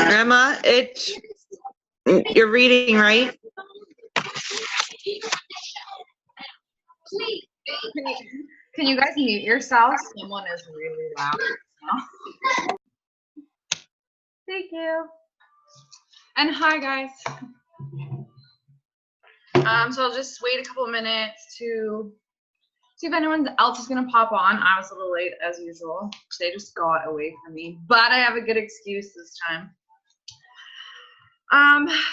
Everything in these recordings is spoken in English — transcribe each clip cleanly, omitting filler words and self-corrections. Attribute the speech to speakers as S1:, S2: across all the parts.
S1: Emma, you're reading, right?
S2: Can you guys mute yourselves? Someone is really loud now. Thank you. And hi, guys. So I'll just wait a couple of minutes to see if anyone else is gonna pop on. I was a little late as usual. They just got away from me, but I have a good excuse this time.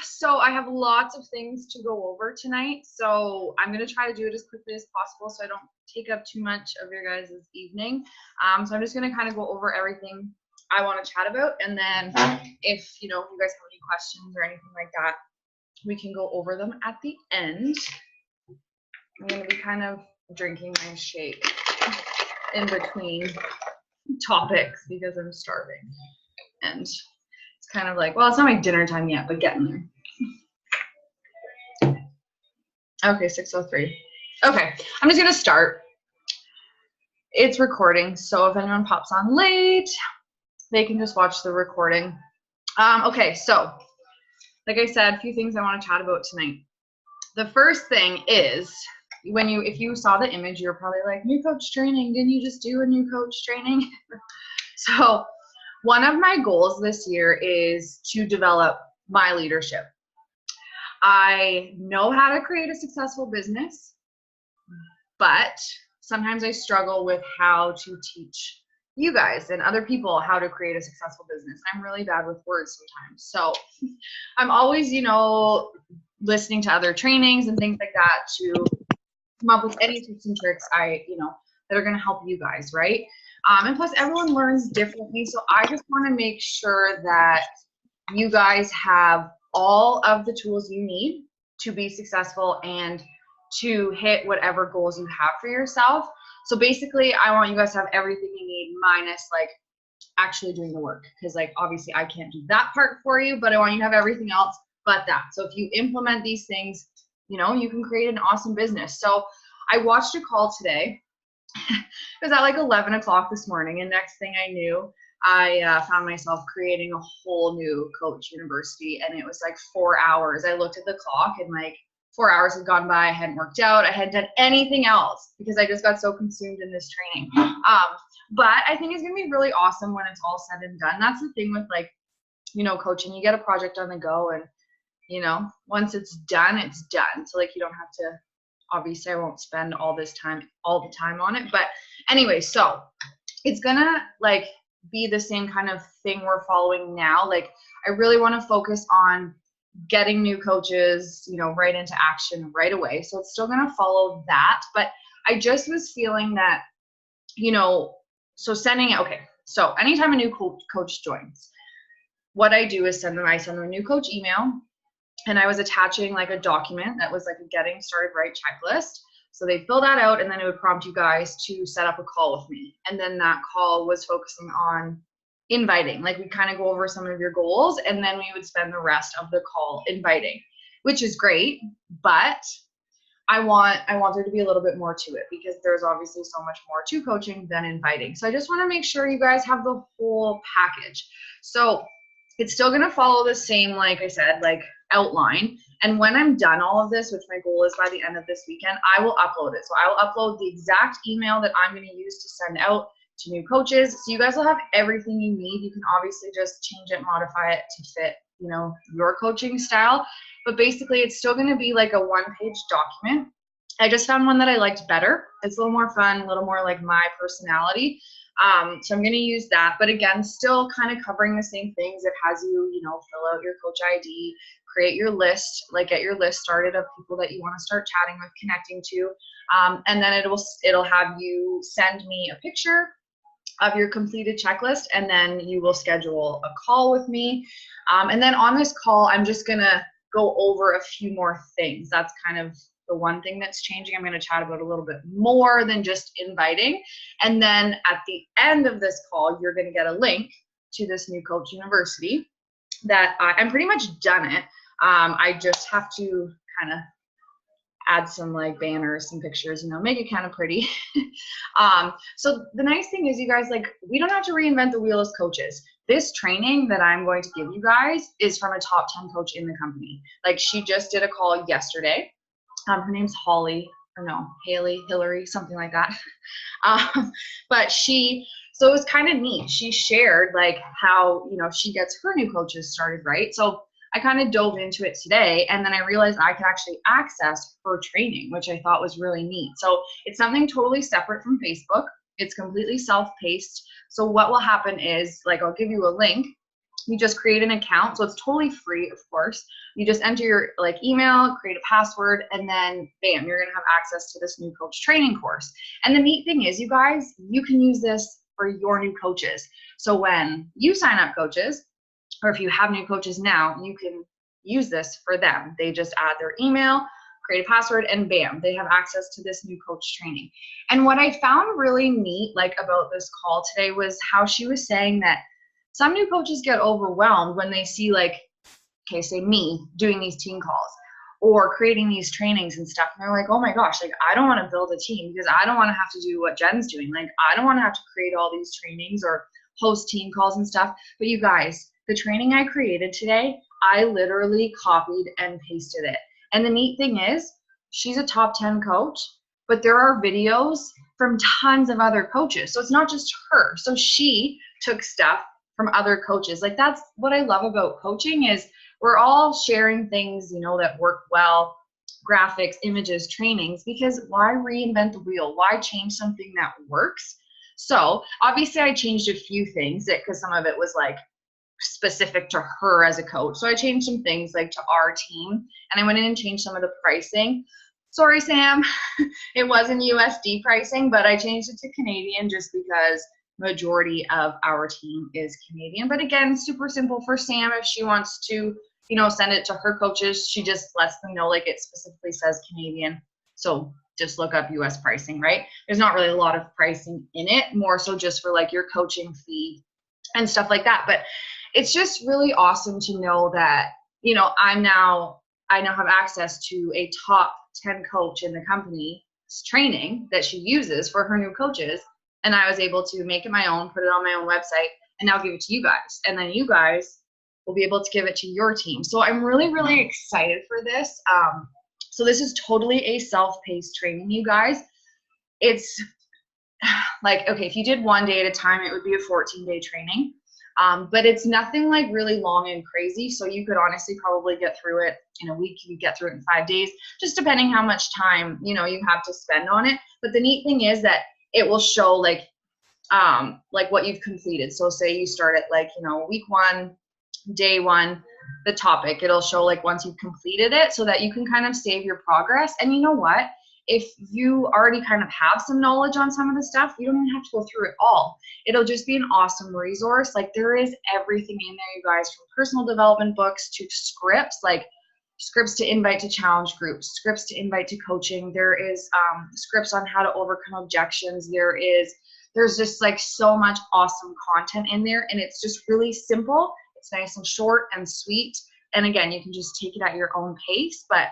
S2: So I have lots of things to go over tonight. So I'm gonna try to do it as quickly as possible so I don't take up too much of your guys' evening. So I'm just gonna kind of go over everything I want to chat about, and then if you guys have any questions or anything like that, we can go over them at the end. I'm gonna be kind of drinking my shake in between topics because I'm starving, and it's kind of like, well, it's not my dinner time yet, but getting there. Okay, 6:03. Okay, I'm just gonna start. It's recording, so if anyone pops on late, they can just watch the recording. Okay, so like I said, a few things I want to chat about tonight. The first thing is, if you saw the image, you're probably like, new coach training, didn't you just do a new coach training? So one of my goals this year is to develop my leadership. I know how to create a successful business, but sometimes I struggle with how to teach you guys and other people how to create a successful business. I'm really bad with words sometimes. So I'm always, listening to other trainings and things like that to come up with any tips and tricks that are going to help you guys, right? And plus everyone learns differently. So I just want to make sure that you guys have all of the tools you need to be successful and to hit whatever goals you have for yourself. So basically I want you guys to have everything you need minus like actually doing the work, because like obviously I can't do that part for you, but I want you to have everything else but that. So if you implement these things, you can create an awesome business. So I watched a call today. It was at like 11 o'clock this morning, and next thing I knew, I found myself creating a whole new coach university, and it was like 4 hours. I looked at the clock and like 4 hours had gone by. I hadn't worked out. I hadn't done anything else because I just got so consumed in this training. But I think it's going to be really awesome when it's all said and done. That's the thing with like, coaching. You get a project on the go, and, once it's done, it's done. So like you don't have to, obviously I won't spend all the time on it. But anyway, so it's going to like be the same kind of thing we're following now. Like I really want to focus on getting new coaches, right into action right away. So it's still going to follow that. But I just was feeling that, so so anytime a new coach joins, what I do is send them a new coach email, and I was attaching like a document that was like a getting started right checklist. So they fill that out, and then it would prompt you guys to set up a call with me. And then that call was focusing on inviting. Like we kind of go over some of your goals, and then we would spend the rest of the call inviting, which is great. But I want there to be a little bit more to it, because there's obviously so much more to coaching than inviting. So I just want to make sure you guys have the whole package. So it's still going to follow the same, like I said, like outline. And when I'm done all of this, which my goal is by the end of this weekend, I will upload it. So I will upload the exact email that I'm going to use to send out to new coaches. So you guys will have everything you need. You can obviously just change it, modify it to fit, your coaching style. But basically it's still going to be like a one-page document. I just found one that I liked better. It's a little more fun, a little more like my personality. So I'm going to use that. But again, still kind of covering the same things. It has you, fill out your coach ID, create your list, like get your list started of people that you want to start chatting with, connecting to. And then it'll have you send me a picture of your completed checklist, and then you will schedule a call with me. And then on this call, I'm just going to go over a few more things. That's kind of the one thing that's changing. I'm going to chat about a little bit more than just inviting. And then at the end of this call, you're going to get a link to this New Coach University that I'm pretty much done it. I just have to kind of add some like banners, some pictures, make it kind of pretty. So the nice thing is, you guys, like, we don't have to reinvent the wheel as coaches. This training that I'm going to give you guys is from a top 10 coach in the company. Like, she just did a call yesterday. Her name's Holly, or no, Haley, Hillary, something like that. But so it was kind of neat. She shared like how, she gets her new coaches started, right? So I kind of dove into it today, and then I realized I could actually access her training, which I thought was really neat. So it's something totally separate from Facebook. It's completely self-paced. So what will happen is, like, I'll give you a link. You just create an account. So it's totally free, of course. You just enter your email, create a password, and then bam, you're going to have access to this new coach training course. And the neat thing is, you guys, you can use this for your new coaches. So when you sign up coaches, or if you have new coaches now, you can use this for them. They just add their email, create a password, and bam, they have access to this new coach training. And what I found really neat, like, about this call today was how she was saying that some new coaches get overwhelmed when they see, like, okay, say me doing these team calls or creating these trainings and stuff. And they're like, oh my gosh, like, I don't want to build a team because I don't want to have to do what Jen's doing. Like, I don't want to have to create all these trainings or host team calls and stuff. But you guys, the training I created today, I literally copied and pasted it. And the neat thing is, she's a top 10 coach, but there are videos from tons of other coaches. So it's not just her. So she took stuff from other coaches. Like, that's what I love about coaching, is we're all sharing things, that work well, graphics, images, trainings, because why reinvent the wheel? Why change something that works? So obviously I changed a few things because some of it was like specific to her as a coach. So I changed some things like to our team, and I went in and changed some of the pricing. Sorry, Sam, it wasn't USD pricing, but I changed it to Canadian just because majority of our team is Canadian. But again, super simple for Sam. If she wants to, send it to her coaches, she just lets them know, like, it specifically says Canadian. So just look up US pricing, right? There's not really a lot of pricing in it, more so just for like your coaching fee and stuff like that. But it's just really awesome to know that, I now have access to a top 10 coach in the company's training that she uses for her new coaches. And I was able to make it my own, put it on my own website, and now give it to you guys. And then you guys will be able to give it to your team. So I'm really, really excited for this. So this is totally a self-paced training, you guys. It's like, okay, if you did one day at a time, it would be a 14-day training. But it's nothing like really long and crazy. So you could honestly probably get through it in a week. You could get through it in 5 days, just depending how much time, you have to spend on it. But the neat thing is that it will show like what you've completed. So say you start at week 1, day 1, the topic, it'll show like once you've completed it, so that you can kind of save your progress. And you know what? If you already kind of have some knowledge on some of the stuff, you don't even have to go through it all. It'll just be an awesome resource. Like, there is everything in there, you guys, from personal development books to scripts, like scripts to invite to challenge groups, scripts to invite to coaching. There is scripts on how to overcome objections. There's just like so much awesome content in there, and it's just really simple. It's nice and short and sweet. And again, you can just take it at your own pace. But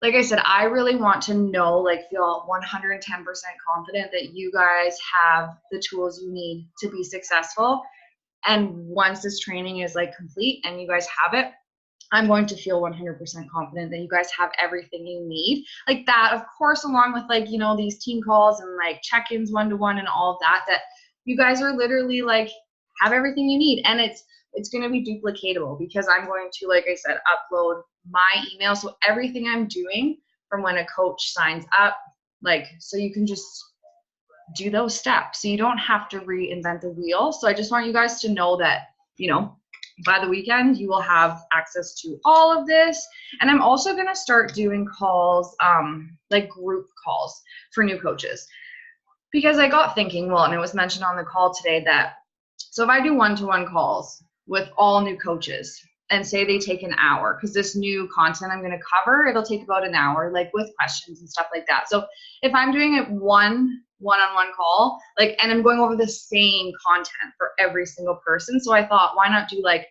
S2: like I said, I really want to feel 110% confident that you guys have the tools you need to be successful. And once this training is like complete and you guys have it, I'm going to feel 100% confident that you guys have everything you need. Like that, of course, along with these team calls and like check-ins one-to-one and all of that, that you guys are literally like have everything you need. And it's going to be duplicatable because I'm going to, like I said, upload my email. So everything I'm doing from when a coach signs up, so you can just do those steps. So you don't have to reinvent the wheel. So I just want you guys to know that, by the weekend, you will have access to all of this. And I'm also going to start doing calls, like group calls for new coaches, because I got thinking, and it was mentioned on the call today that, so if I do one-to-one calls with all new coaches, and say they take an hour, because this new content I'm going to cover, it'll take about an hour, like with questions and stuff like that. So if I'm doing it one-on-one call, like, and I'm going over the same content for every single person. So I thought, why not do like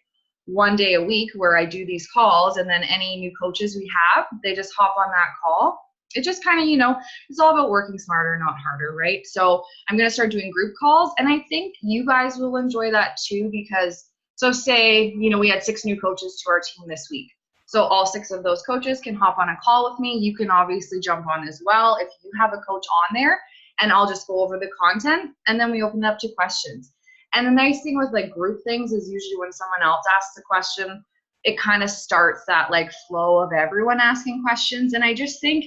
S2: one day a week where I do these calls, and then any new coaches we have, they just hop on that call. It just kind of, you know, it's all about working smarter, not harder, right? So I'm going to start doing group calls, and I think you guys will enjoy that too, because so say, you know, we had 6 new coaches to our team this week. So all 6 of those coaches can hop on a call with me. You can obviously jump on as well if you have a coach on there, and I'll just go over the content, and then we open it up to questions. And the nice thing with like group things is usually when someone else asks a question, it kind of starts that like flow of everyone asking questions. And I just think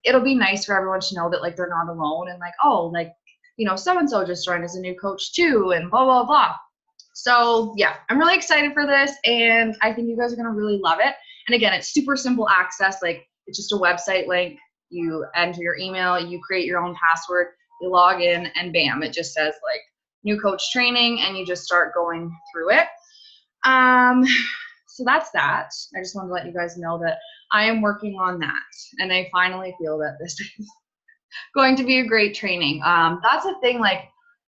S2: it'll be nice for everyone to know that like they're not alone, and like, oh, like, you know, so-and-so just joined as a new coach too, and blah, blah, blah. So yeah, I'm really excited for this, and I think you guys are going to really love it. And again, it's super simple access. Like, it's just a website link. You enter your email, you create your own password, you log in, and bam, it just says like new coach training, and you just start going through it. So that's that. I just wanted to let you guys know that I am working on that, and I finally feel that this is going to be a great training. That's the thing, like,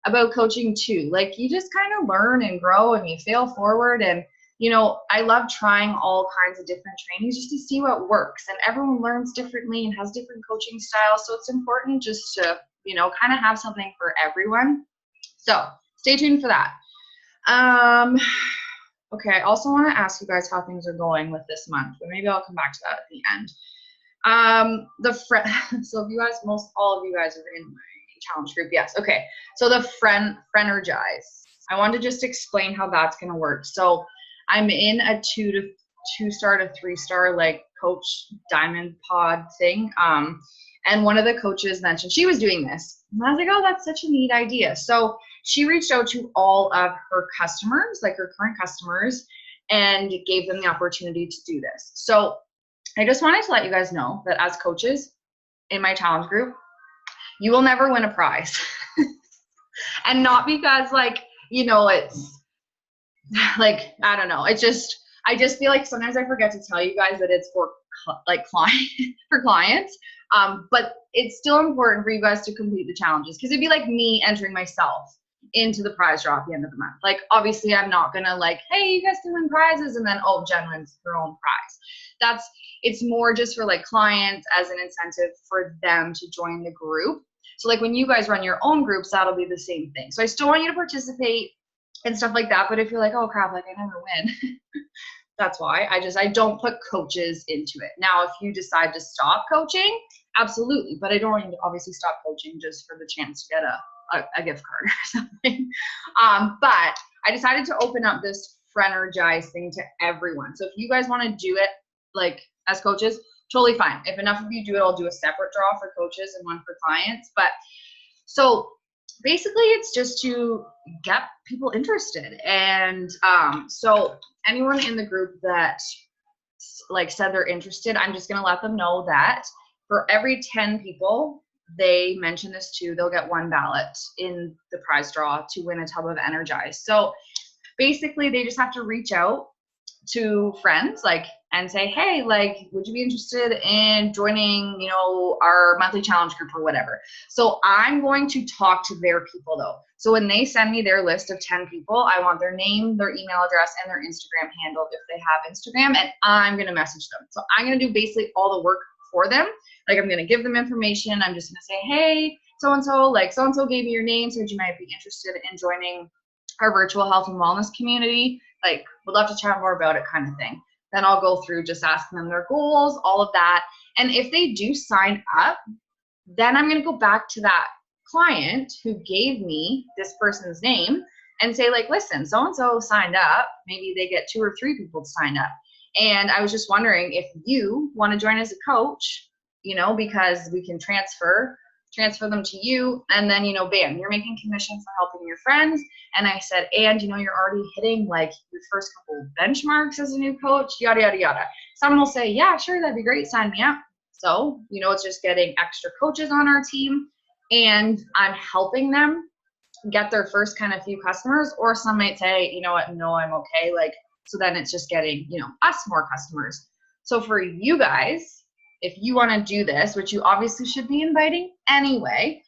S2: about coaching too. Like, you just kind of learn and grow, and you fail forward. And, you know, I love trying all kinds of different trainings just to see what works. And everyone learns differently and has different coaching styles. So it's important just to, you know, kind of have something for everyone. So stay tuned for that. Okay, I also want to ask you guys how things are going with this month, but maybe I'll come back to that at the end. So if you guys, all of you guys are in my challenge group, yes. Okay, so the Frenergize. I want to just explain how that's going to work. So I'm in a 2-star to 3-star like coach diamond pod thing. And one of the coaches mentioned she was doing this. And I was like, oh, that's such a neat idea. So she reached out to all of her customers, like her current customers, and gave them the opportunity to do this. So I just wanted to let you guys know that as coaches in my challenge group, you will never win a prize. And not because, like, you know, it's like, I don't know. It's just, I just feel like sometimes I forget to tell you guys that it's for like clients. But it's still important for you guys to complete the challenges, because it'd be like me entering myself into the prize draw at the end of the month. Like, obviously I'm not gonna like, hey, you guys can win prizes, and then, oh, Jen wins her own prize. It's more just for like clients as an incentive for them to join the group. So like when you guys run your own groups, that'll be the same thing. So I still want you to participate and stuff like that. But if you're like, oh crap, like I never win, that's why I don't put coaches into it. Now, if you decide to stop coaching, absolutely. But I don't want you to obviously stop coaching just for the chance to get a gift card or something. But I decided to open up this Frenergize thing to everyone. So if you guys want to do it, like as coaches, totally fine. If enough of you do it, I'll do a separate draw for coaches and one for clients. But so basically it's just to get people interested. And so anyone in the group that like said they're interested, I'm just going to let them know that for every 10 people they mention this to, they'll get 1 ballot in the prize draw to win a tub of Energize. So basically they just have to reach out to friends, like, and say, hey, like, would you be interested in joining, you know, our monthly challenge group or whatever. So I'm going to talk to their people though. So when they send me their list of 10 people, I want their name, their email address, and their Instagram handle if they have Instagram, and I'm going to message them. So I'm going to do basically all the work for them. Like, I'm going to give them information. I'm just going to say, hey, so-and-so, like, so-and-so gave me your name, said you might be interested in joining our virtual health and wellness community. Like, would love to chat more about it, kind of thing. Then I'll go through just asking them their goals, all of that. And if they do sign up, then I'm going to go back to that client who gave me this person's name and say, like, listen, so-and-so signed up. Maybe they get 2 or 3 people to sign up. And I was just wondering if you want to join as a coach, you know, because we can transfer them to you, and then, you know, bam, you're making commission for helping your friends. And I said, and, you know, you're already hitting like your first couple benchmarks as a new coach, yada, yada, yada. Someone will say, yeah, sure, that'd be great, sign me up. So, you know, it's just getting extra coaches on our team, and I'm helping them get their first kind of few customers. Or some might say, you know what, no, I'm okay. Like, So then it's just getting, you know, us more customers. So for you guys, if you want to do this, which you obviously should be inviting anyway,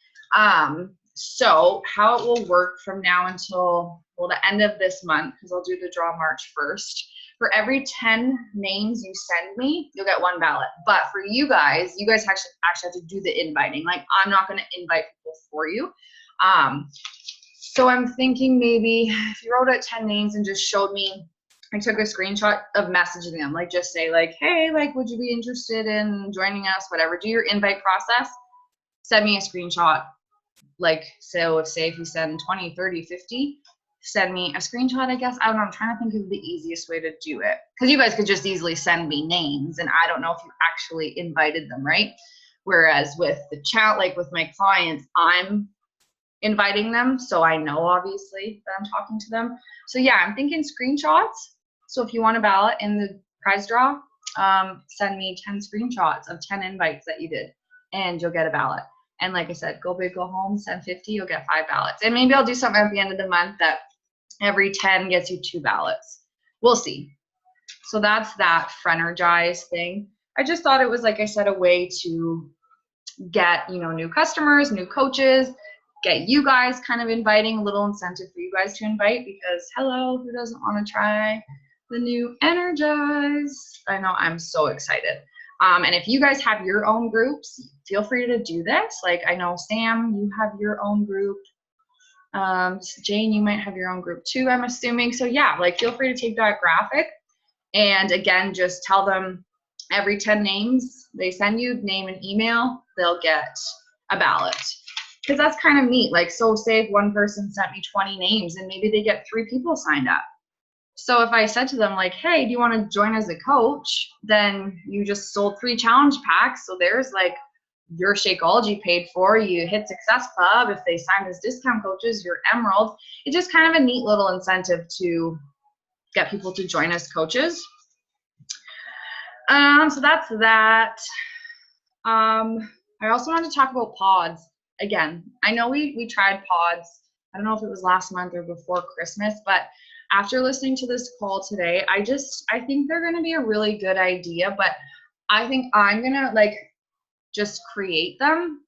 S2: so how it will work from now until, well, the end of this month, because I'll do the draw March 1st. For every 10 names you send me, you'll get 1 ballot. But for you guys actually have to do the inviting. Like, I'm not going to invite people for you. So I'm thinking maybe if you wrote out 10 names and just showed me, I took a screenshot of messaging them, like just say like, hey, like, would you be interested in joining us? Whatever, do your invite process, send me a screenshot. Like, so say if you send 20, 30, 50, send me a screenshot, I guess. I don't know, I'm trying to think of the easiest way to do it. Because you guys could just easily send me names and I don't know if you actually invited them, right? Whereas with the chat, like with my clients, I'm inviting them, so I know obviously that I'm talking to them. So yeah, I'm thinking screenshots. So if you want a ballot in the prize draw, send me 10 screenshots of 10 invites that you did and you'll get a ballot. And like I said, go big, go home, send 50, you'll get 5 ballots. And maybe I'll do something at the end of the month that every 10 gets you 2 ballots. We'll see. So that's that Frenergize thing. I just thought it was, like I said, a way to get, you know, new customers, new coaches, get you guys kind of inviting, a little incentive for you guys to invite, because hello, who doesn't want to try the new Energize? I know, I'm so excited. And if you guys have your own groups, feel free to do this. Like, I know Sam, you have your own group. Jane, you might have your own group too, I'm assuming. So yeah, like, feel free to take that graphic and again, just tell them every 10 names they send you, name and email, they'll get a ballot. Because that's kind of neat. Like, so say if one person sent me 20 names and maybe they get 3 people signed up. So if I said to them like, hey, do you want to join as a coach? Then you just sold 3 challenge packs. So there's like your Shakeology paid for, you hit Success Club. If they sign as discount coaches, your Emerald. It's just kind of a neat little incentive to get people to join as coaches. So that's that. I also wanted to talk about pods. Again, I know we tried pods. I don't know if it was last month or before Christmas, but after listening to this call today, I think they're going to be a really good idea, but I think I'm going to like just create them.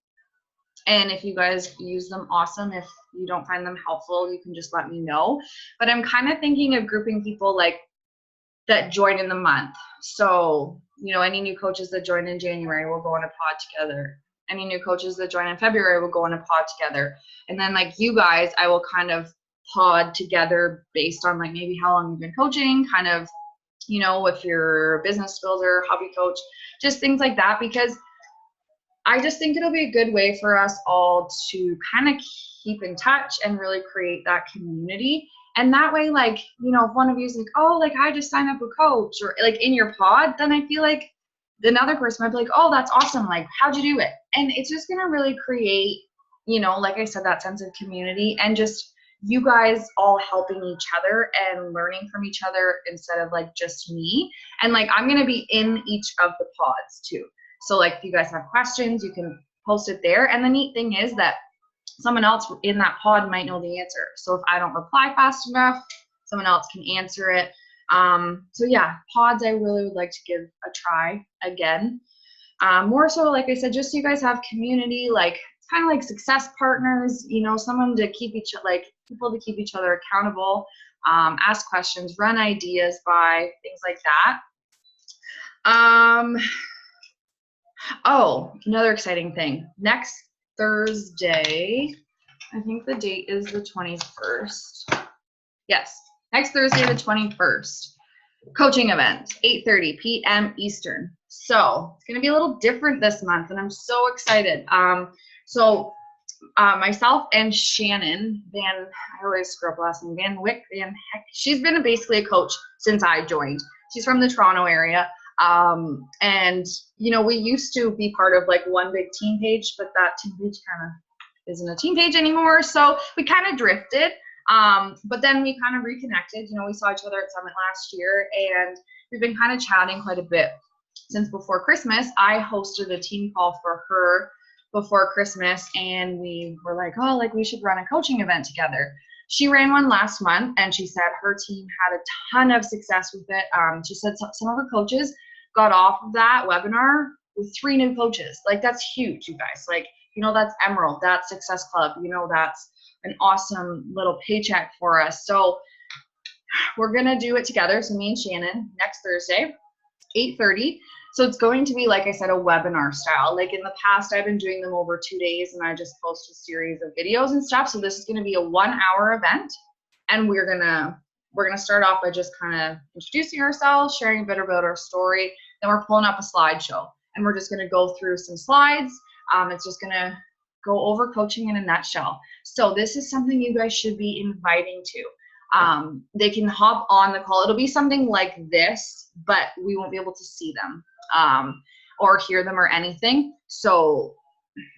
S2: And if you guys use them, awesome. If you don't find them helpful, you can just let me know. But I'm kind of thinking of grouping people like that join in the month. So, you know, any new coaches that join in January will go on a pod together. Any new coaches that join in February will go on a pod together. And then like you guys, I will kind of pod together based on like maybe how long you've been coaching, kind of, you know, if you're a business builder, hobby coach, just things like that, because I just think it'll be a good way for us all to kind of keep in touch and really create that community. And that way, like, you know, if one of you is like, oh, like I just signed up a coach, or like in your pod, then I feel like another person might be like, oh, that's awesome. Like, how'd you do it? And it's just going to really create, you know, like I said, that sense of community and just you guys all helping each other and learning from each other instead of like just me. And like, I'm going to be in each of the pods too. So like, if you guys have questions, you can post it there. And the neat thing is that someone else in that pod might know the answer. So if I don't reply fast enough, someone else can answer it. So yeah, pods I really would like to give a try again. More so, like I said, just so you guys have community, like it's kind of like success partners, you know, someone to keep people to keep each other accountable, ask questions, run ideas by, things like that. Oh, another exciting thing. Next Thursday, I think the date is the 21st. Yes, next Thursday, the 21st. Coaching event, 8:30 p.m. Eastern. So it's going to be a little different this month, and I'm so excited. Myself and Shannon Van, I always screw up last name, Van Wyck, Van Heck. She's been basically a coach since I joined. She's from the Toronto area. And, you know, we used to be part of like one big team page, but that team page kind of isn't a team page anymore. So we kind of drifted. But then we kind of reconnected. You know, we saw each other at Summit last year, and we've been kind of chatting quite a bit since before Christmas. I hosted a team call for her before Christmas, and we were like, oh, like we should run a coaching event together. She ran one last month, and she said her team had a ton of success with it. She said some of her coaches got off of that webinar with 3 new coaches. Like, that's huge, you guys. Like, you know, that's Emerald, that's Success Club, you know, that's an awesome little paycheck for us. So we're gonna do it together. So me and Shannon next Thursday, 8:30. So it's going to be, like I said, a webinar style. Like in the past, I've been doing them over 2 days, and I just post a series of videos and stuff. So this is going to be a 1-hour event, and we're gonna start off by just kind of introducing ourselves, sharing a bit about our story. Then we're pulling up a slideshow, and we're just going to go through some slides. It's just going to go over coaching in a nutshell. So this is something you guys should be inviting to. They can hop on the call. It'll be something like this, but we won't be able to see them or hear them or anything. So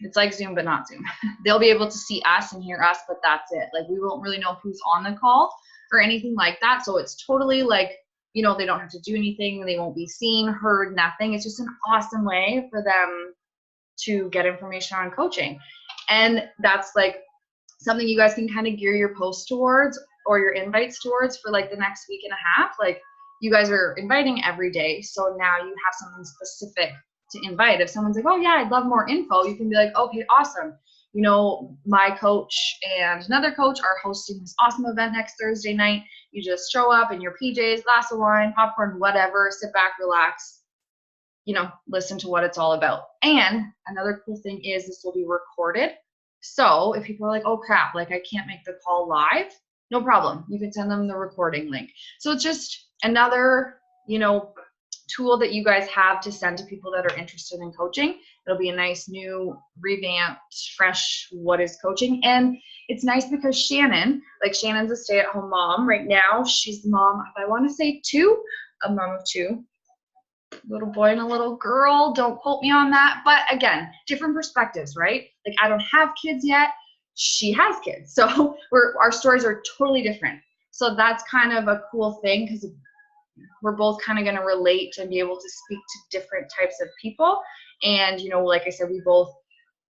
S2: it's like Zoom, but not Zoom. They'll be able to see us and hear us, but that's it. Like, we won't really know who's on the call or anything like that. So it's totally like, you know, they don't have to do anything. They won't be seen, heard, nothing. It's just an awesome way for them to get information on coaching. And that's like something you guys can kind of gear your posts towards or your invites towards for like the next week and a half. Like, you guys are inviting every day, so now you have something specific to invite. If someone's like, oh yeah, I'd love more info, you can be like, okay, awesome. You know, my coach and another coach are hosting this awesome event next Thursday night. You just show up in your PJs, glass of wine, popcorn, whatever, sit back, relax, you know, listen to what it's all about. And another cool thing is this will be recorded. So if people are like, oh crap, like I can't make the call live, no problem. You can send them the recording link. So it's just another, you know, tool that you guys have to send to people that are interested in coaching. It'll be a nice new revamped, fresh, what is coaching? And it's nice because Shannon's a stay-at-home mom right now. She's the mom of, I want to say 2, a mom of 2. Little boy and a little girl. Don't quote me on that. But again, different perspectives, right? Like, I don't have kids yet. She has kids. So our stories are totally different. So that's kind of a cool thing, because we're both kind of going to relate and be able to speak to different types of people. And, you know, like I said, we both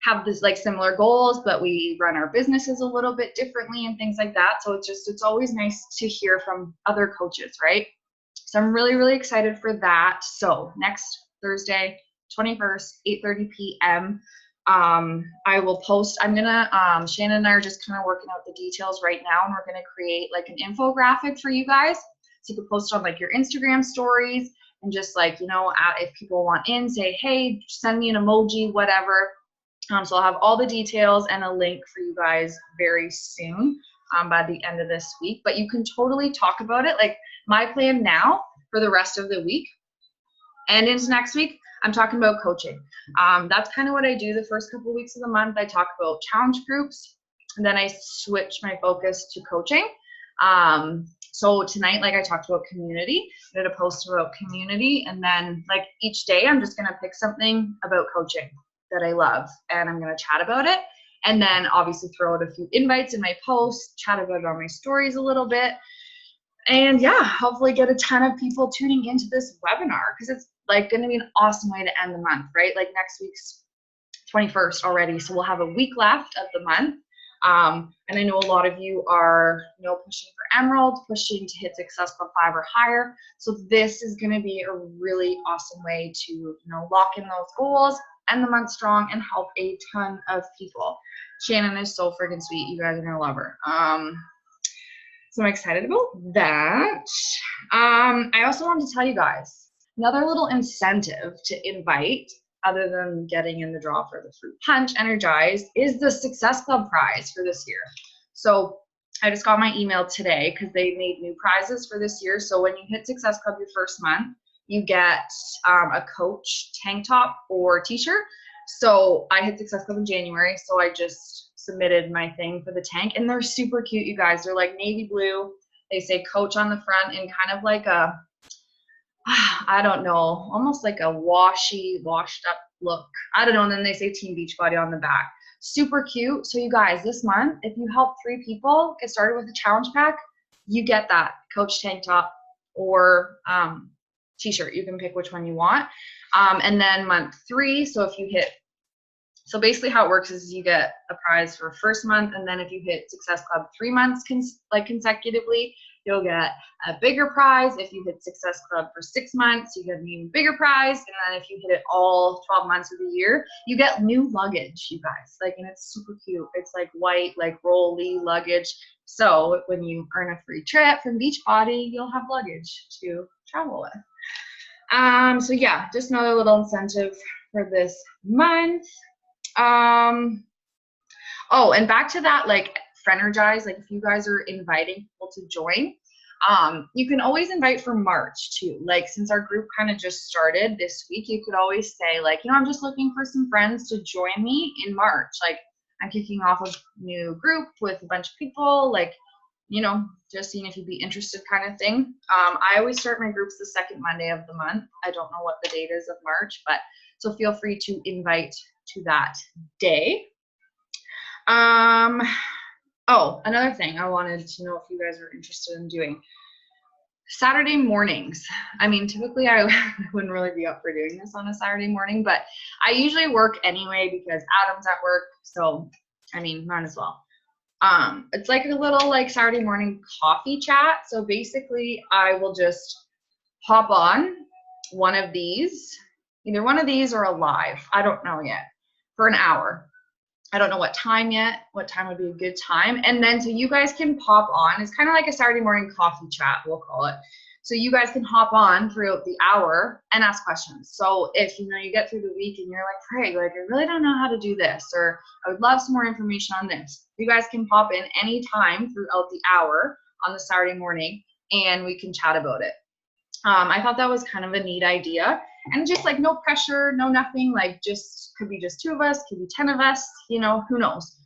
S2: have this like similar goals, but we run our businesses a little bit differently and things like that. So it's always nice to hear from other coaches, right? So I'm really, really excited for that. So next Thursday, 21st, 8:30 p.m. I will post, Shannon and I are just kind of working out the details right now, and we're going to create like an infographic for you guys. So you can post on like your Instagram stories, and just like, you know, if people want in, say, hey, send me an emoji, whatever. So I'll have all the details and a link for you guys very soon, by the end of this week. But you can totally talk about it. Like, my plan now for the rest of the week and into next week, I'm talking about coaching. That's kind of what I do the first couple of weeks of the month. I talk about challenge groups, and then I switch my focus to coaching. So tonight, like I talked about community, I did a post about community, and then like each day I'm just going to pick something about coaching that I love, and I'm going to chat about it. And then obviously throw out a few invites in my posts, chat about it on my stories a little bit. And yeah, hopefully get a ton of people tuning into this webinar, because it's like going to be an awesome way to end the month, right? Like, next week's 21st already. So we'll have a week left of the month. And I know a lot of you are, you know, pushing for Emerald, pushing to hit Success Club 5 or higher. So this is going to be a really awesome way to, you know, lock in those goals, end the month strong, and help a ton of people. Shannon is so freaking sweet. You guys are going to love her. So I'm excited about that. I also wanted to tell you guys another little incentive to invite, other than getting in the draw for the Fruit Punch Energized, is the Success Club prize for this year. So I just got my email today because they made new prizes for this year. So when you hit Success Club your first month, you get a coach tank top or t-shirt. So I hit Success Club in January, so I just submitted my thing for the tank, and they're super cute, you guys. They're like navy blue. They say coach on the front, and kind of like a, I don't know, almost like a washed up look. I don't know. And then they say Team Beachbody on the back. Super cute. So you guys, this month, if you help 3 people get started with a challenge pack, you get that coach tank top or t-shirt. You can pick which one you want. And then month 3, so if you hit So basically how it works is you get a prize for first month, and then if you hit Success Club 3 months consecutively, you'll get a bigger prize. If you hit Success Club for 6 months, you get an even bigger prize. And then if you hit it all 12 months of the year, you get new luggage, you guys. Like, and it's super cute. It's like white, like rolly luggage. So when you earn a free trip from Beachbody, you'll have luggage to travel with. So yeah, just another little incentive for this month. Oh, and back to that, like, Friendergize, like, if you guys are inviting people to join, you can always invite for March too. Like, since our group kind of just started this week, you could always say, like, you know, I'm just looking for some friends to join me in March. Like, I'm kicking off a new group with a bunch of people, like, you know, just seeing if you'd be interested, kind of thing. I always start my groups the second Monday of the month. I don't know what the date is of March, but so feel free to invite to that day. Oh, another thing I wanted to know if you guys are interested in doing. Saturday mornings. I mean, typically I wouldn't really be up for doing this on a Saturday morning, but I usually work anyway because Adam's at work. So, I mean, might as well. It's like a little like Saturday morning coffee chat. So basically I will just hop on one of these, either one of these or a live. I don't know yet, for an hour. I don't know what time yet, what time would be a good time. And then so you guys can pop on. It's kind of like a Saturday morning coffee chat, we'll call it. So you guys can hop on throughout the hour and ask questions. So if, you know, you get through the week and you're like, Craig, like, I really don't know how to do this, or I would love some more information on this, you guys can pop in anytime throughout the hour on the Saturday morning and we can chat about it. I thought that was kind of a neat idea. And just like no pressure, no nothing, like just could be just 2 of us, could be 10 of us, you know, who knows.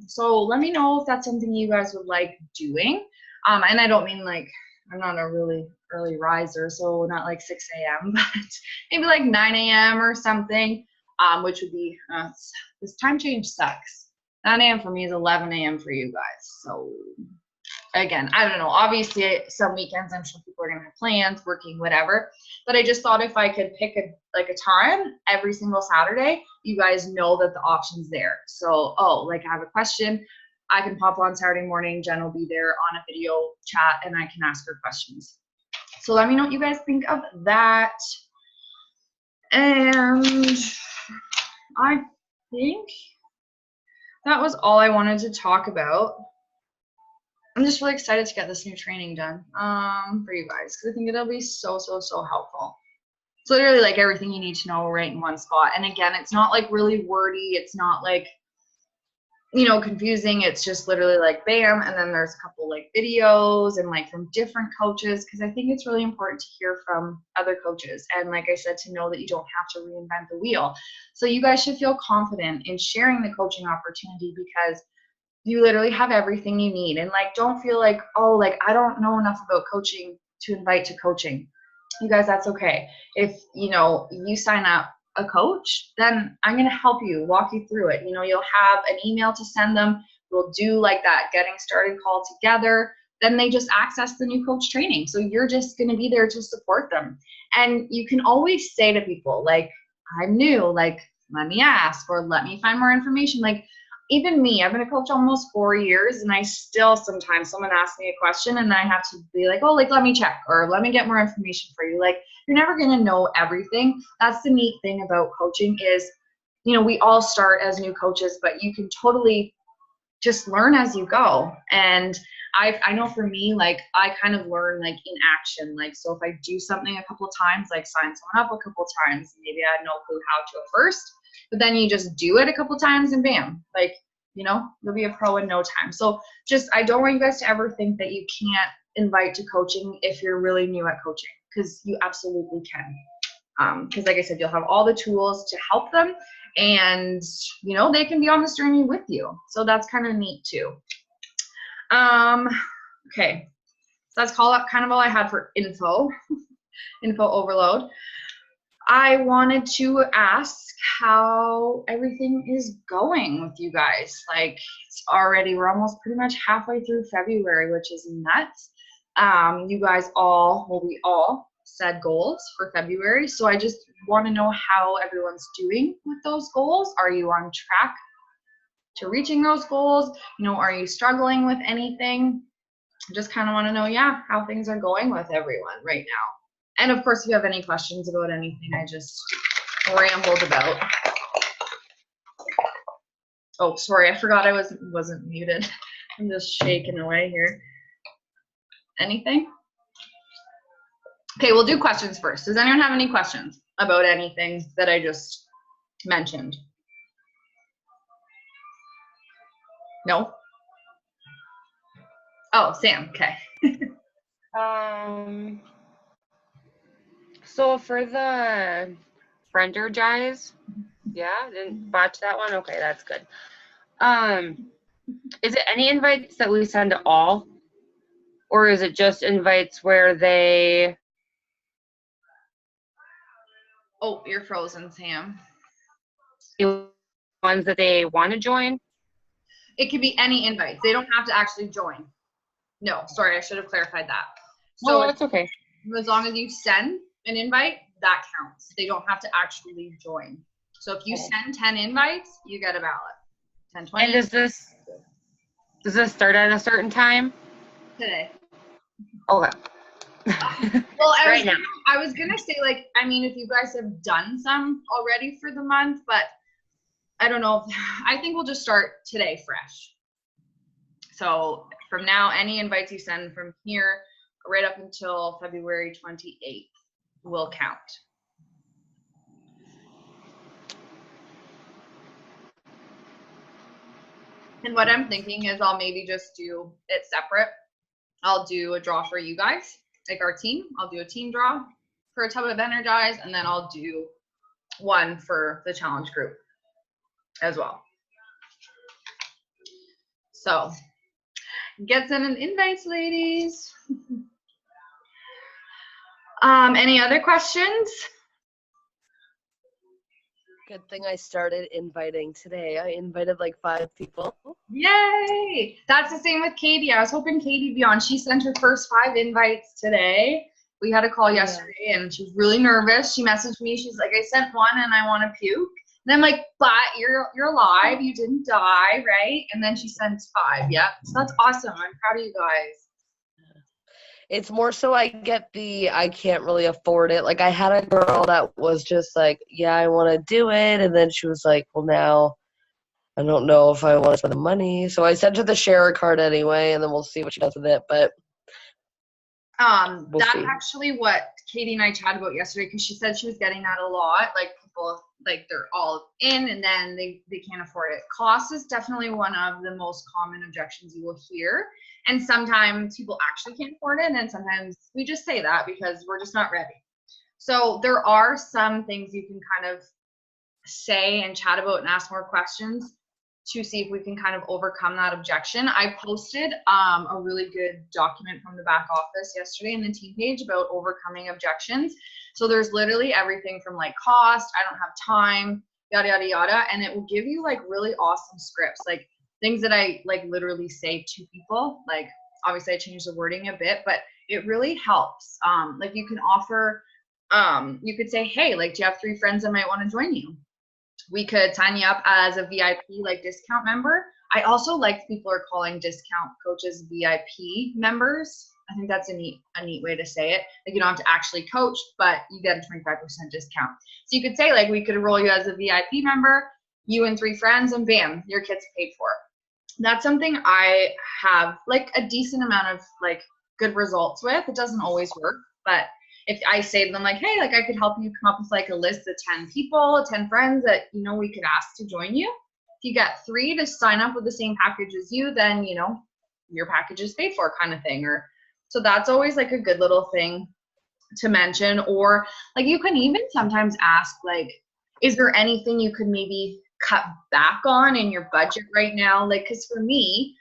S2: So let me know if that's something you guys would like doing. And I don't mean like, I'm not a really early riser, so not like 6 a.m., but maybe like 9 a.m. or something, which would be, this time change sucks. 9 a.m. for me is 11 a.m. for you guys. So again, I don't know, obviously some weekends I'm sure people are gonna have plans, working, whatever, but I just thought if I could pick a time every single Saturday, you guys know that the option's there. So, oh, like I have a question, I can pop on Saturday morning, Jen will be there on a video chat and I can ask her questions. So let me know what you guys think of that. And I think that was all I wanted to talk about. I'm just really excited to get this new training done for you guys, because I think it'll be so helpful. It's literally like everything you need to know right in one spot. And again, it's not like really wordy. It's not like, you know, confusing. It's just literally like bam. And then there's a couple like videos and like from different coaches, because I think it's really important to hear from other coaches. And like I said, to know that you don't have to reinvent the wheel. So you guys should feel confident in sharing the coaching opportunity, because you literally have everything you need. And like, don't feel like, oh, like I don't know enough about coaching to invite to coaching. You guys, that's okay. If, you know, you sign up a coach, then I'm going to help you, walk you through it. You know, you'll have an email to send them. We'll do like that getting started call together. Then they just access the new coach training. So you're just going to be there to support them. And you can always say to people, like, I'm new, like, let me ask, or let me find more information. Like, even me, I've been a coach almost 4 years, and I still sometimes someone asks me a question and I have to be like, oh, like, let me check, or let me get more information for you. Like, you're never going to know everything. That's the neat thing about coaching is, you know, we all start as new coaches, but you can totally just learn as you go. And I know for me, like, I kind of learn like in action. Like, so if I do something a couple of times, like sign someone up a couple of times, maybe I had no clue how to at first, but then you just do it a couple times and bam, like, you know, you'll be a pro in no time. So just, I don't want you guys to ever think that you can't invite to coaching if you're really new at coaching, because you absolutely can. Because like I said, you'll have all the tools to help them, and, you know, they can be on this journey with you. So that's kind of neat too. Okay, so that's kind of all I had for info overload. I wanted to ask how everything is going with you guys. Like, it's already, we're almost pretty much halfway through February, which is nuts. You guys all, well, we all said goals for February. So I just want to know how everyone's doing with those goals. Are you on track to reaching those goals? You know, are you struggling with anything? I just kind of want to know, yeah, how things are going with everyone right now. And of course, if you have any questions about anything I just rambled about. Oh, sorry, I forgot I wasn't muted. I'm just shaking away here. Anything? Okay, we'll do questions first. Does anyone have any questions about anything that I just mentioned? No? Oh, Sam, okay.
S3: So for the Friendergize, yeah, didn't watch that one. Okay, that's good. Is it any invites that we send to all, or is it just invites where they?
S2: Oh, you're frozen, Sam.
S3: The ones that they want to join?
S2: It could be any invites. They don't have to actually join. No, sorry, I should have clarified that. So
S3: Oh, that's okay.
S2: as long as you send an invite, that counts. They don't have to actually join. So if you send 10 invites, you get a ballot. 10, 20.
S3: And does this start at a certain time?
S2: Today.
S3: Okay.
S2: Well,
S3: Right now.
S2: I was gonna say, like, I mean, if you guys have done some already for the month, but I don't know. I think we'll just start today fresh. So from now, any invites you send from here right up until February 28th will count. And what I'm thinking is I'll maybe just do it separate. I'll do a draw for you guys, like our team. I'll do a team draw for a Tub of Energize, and then I'll do one for the challenge group as well. So get sending invites, ladies. Any other questions?
S4: Good thing I started inviting today. I invited like 5 people.
S2: Yay! That's the same with Katie. I was hoping Katie'd be on. She sent her first 5 invites today. We had a call yesterday and she was really nervous. She messaged me. She's like, I sent one and I want to puke. And I'm like, but you're alive. You didn't die, right? And then she sent 5. Yeah. So that's awesome. I'm proud of you guys.
S4: It's more so I get I can't really afford it. Like I had a girl that was just like, yeah, I want to do it. And then she was like, well, now I don't know if I want to spend the money. So I sent her the share card anyway, and then we'll see what she does with it. But
S2: that's actually what Katie and I chatted about yesterday, because she said she was getting that a lot. Like people, like they're all in and then they can't afford it. Cost is definitely one of the most common objections you will hear. And sometimes people actually can't afford it. And then sometimes we just say that because we're just not ready. So there are some things you can kind of say and chat about and ask more questions to see if we can kind of overcome that objection. I posted a really good document from the back office yesterday in the team page about overcoming objections. So there's literally everything from like cost, I don't have time, yada, yada, yada. And it will give you like really awesome scripts, like things that I like literally say to people. Like obviously I changed the wording a bit, but it really helps. Like you can offer, you could say, hey, like, do you have 3 friends that might want to join you? We could sign you up as a VIP, like discount member. I also like people are calling discount coaches VIP members. I think that's a neat way to say it. Like you don't have to actually coach, but you get a 25% discount. So you could say like, we could enroll you as a VIP member, you and 3 friends, and bam, your kid's paid for. That's something I have like a decent amount of like good results with. It doesn't always work, but if I say to them like, hey, like I could help you come up with like a list of 10 people, 10 friends that, you know, we could ask to join you. If you get 3 to sign up with the same package as you, then, you know, your package is paid for kind of thing. Or so that's always like a good little thing to mention. Or like you can even sometimes ask like, is there anything you could maybe cut back on in your budget right now? Like, because for me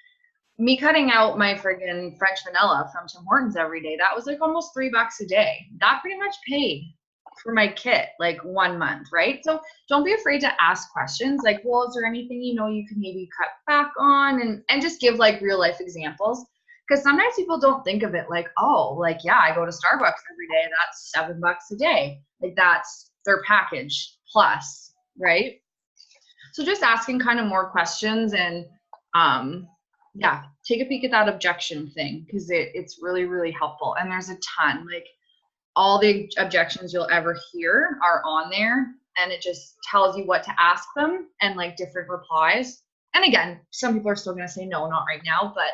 S2: cutting out my friggin' French vanilla from Tim Hortons every day, that was like almost $3 a day. That pretty much paid for my kit like 1 month, right? So don't be afraid to ask questions like, well, is there anything, you know, you can maybe cut back on, and just give like real life examples. Because sometimes people don't think of it like, oh, like, yeah, I go to Starbucks every day. That's $7 a day. Like that's their package plus, right? So just asking kind of more questions and yeah, take a peek at that objection thing because it's really, really helpful. And there's a ton, like all the objections you'll ever hear are on there, and it just tells you what to ask them and like different replies. And again, some people are still going to say no, not right now, but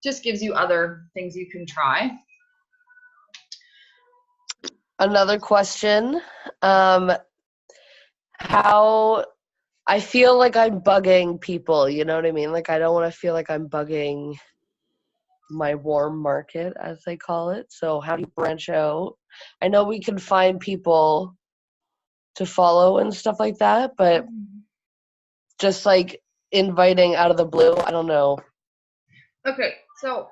S2: just gives you other things you can try.
S4: Another question. How I feel like I'm bugging people, you know what I mean? Like I don't want to feel like I'm bugging my warm market, as they call it. So how do you branch out? I know we can find people to follow and stuff like that, but just like inviting out of the blue, I don't know.
S2: Okay, so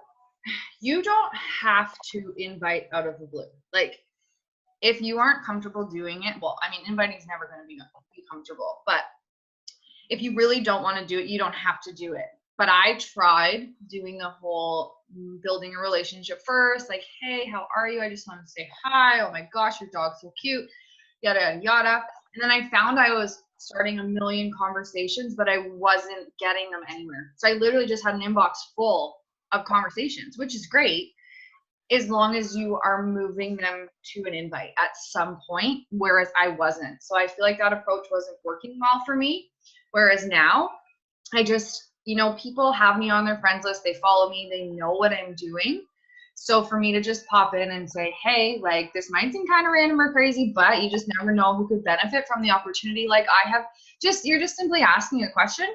S2: you don't have to invite out of the blue. Like if you aren't comfortable doing it, well, I mean, inviting is never going to be comfortable, but if you really don't want to do it, you don't have to do it. But I tried doing the whole building a relationship first, like, hey, how are you? I just want to say hi. Oh my gosh, your dog's so cute, yada, yada, yada. And then I found I was starting a million conversations, but I wasn't getting them anywhere. So I literally just had an inbox full of conversations, which is great, as long as you are moving them to an invite at some point, whereas I wasn't. So I feel like that approach wasn't working well for me. Whereas now, I just, you know, people have me on their friends list, they follow me, they know what I'm doing. So for me to just pop in and say, hey, like this might seem kind of random or crazy, but you just never know who could benefit from the opportunity. Like I have just, you're just simply asking a question.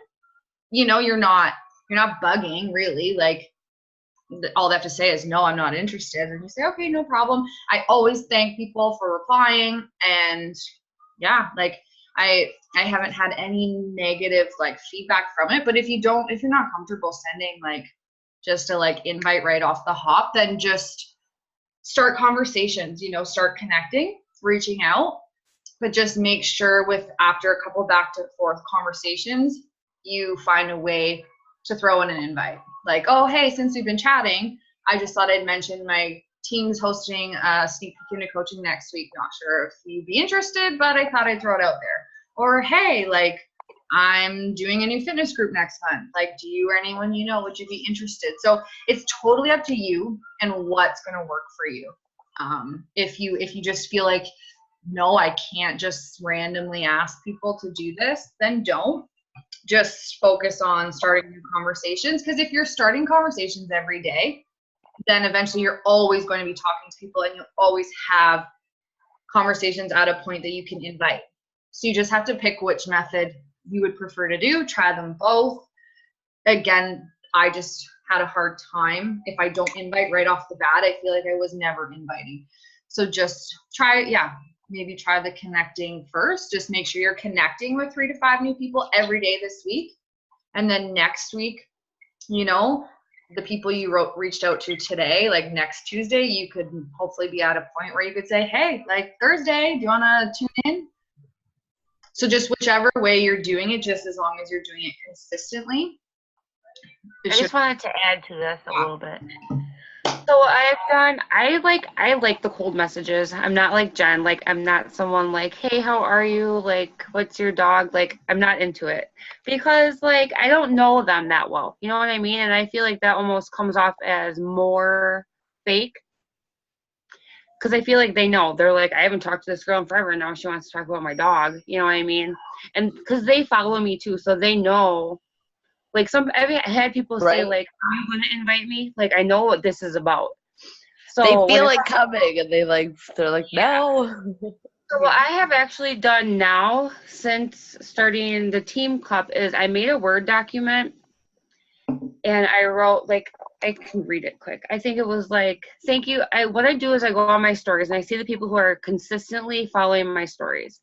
S2: You know, you're not bugging really. Like all they have to say is, no, I'm not interested. And you say, okay, no problem. I always thank people for replying. And yeah, like I haven't had any negative like feedback from it. But if you're not comfortable sending like just a like invite right off the hop, then just start conversations, you know, start connecting, reaching out, but just make sure after a couple back to forth conversations, you find a way to throw in an invite. Like, oh, hey, since we've been chatting, I just thought I'd mention my team's hosting a sneak peek into coaching next week. Not sure if you'd be interested, but I thought I'd throw it out there. Or, hey, like, I'm doing a new fitness group next month. Like, do you or anyone you know, would you be interested? So it's totally up to you and what's going to work for you. If you just feel like, no, I can't just randomly ask people to do this, then don't. Just focus on starting new conversations. Because if you're starting conversations every day, then eventually you're always going to be talking to people and you'll always have conversations at a point that you can invite. So you just have to pick which method you would prefer to do, try them both. Again, I just had a hard time. If I don't invite right off the bat, I feel like I was never inviting. So just maybe try the connecting first. Just make sure you're connecting with 3 to 5 new people every day this week. And then next week, you know, the people you reached out to today, like next Tuesday, you could hopefully be at a point where you could say, hey, like Thursday, do you want to tune in? So just whichever way you're doing it, just as long as you're doing it consistently.
S3: I just wanted to add to this a little bit. So I like the cold messages. I'm not like Jen. Like, I'm not someone like, hey, how are you? Like, what's your dog? Like, I'm not into it because like, I don't know them that well. You know what I mean? And I feel like that almost comes off as more fake. Because I feel like they know. They're like, I haven't talked to this girl in forever, and now she wants to talk about my dog. You know what I mean? And because they follow me too, so they know. Like I've had people say like, "Are you going to invite me?" Like, I know what this is about. So
S4: they feel like coming, and they're like, no.
S3: So what I have actually done now since starting the team club is I made a Word document, and I wrote like, I can read it quick. I think it was like, thank you. What I do is I go on my stories and I see the people who are consistently following my stories.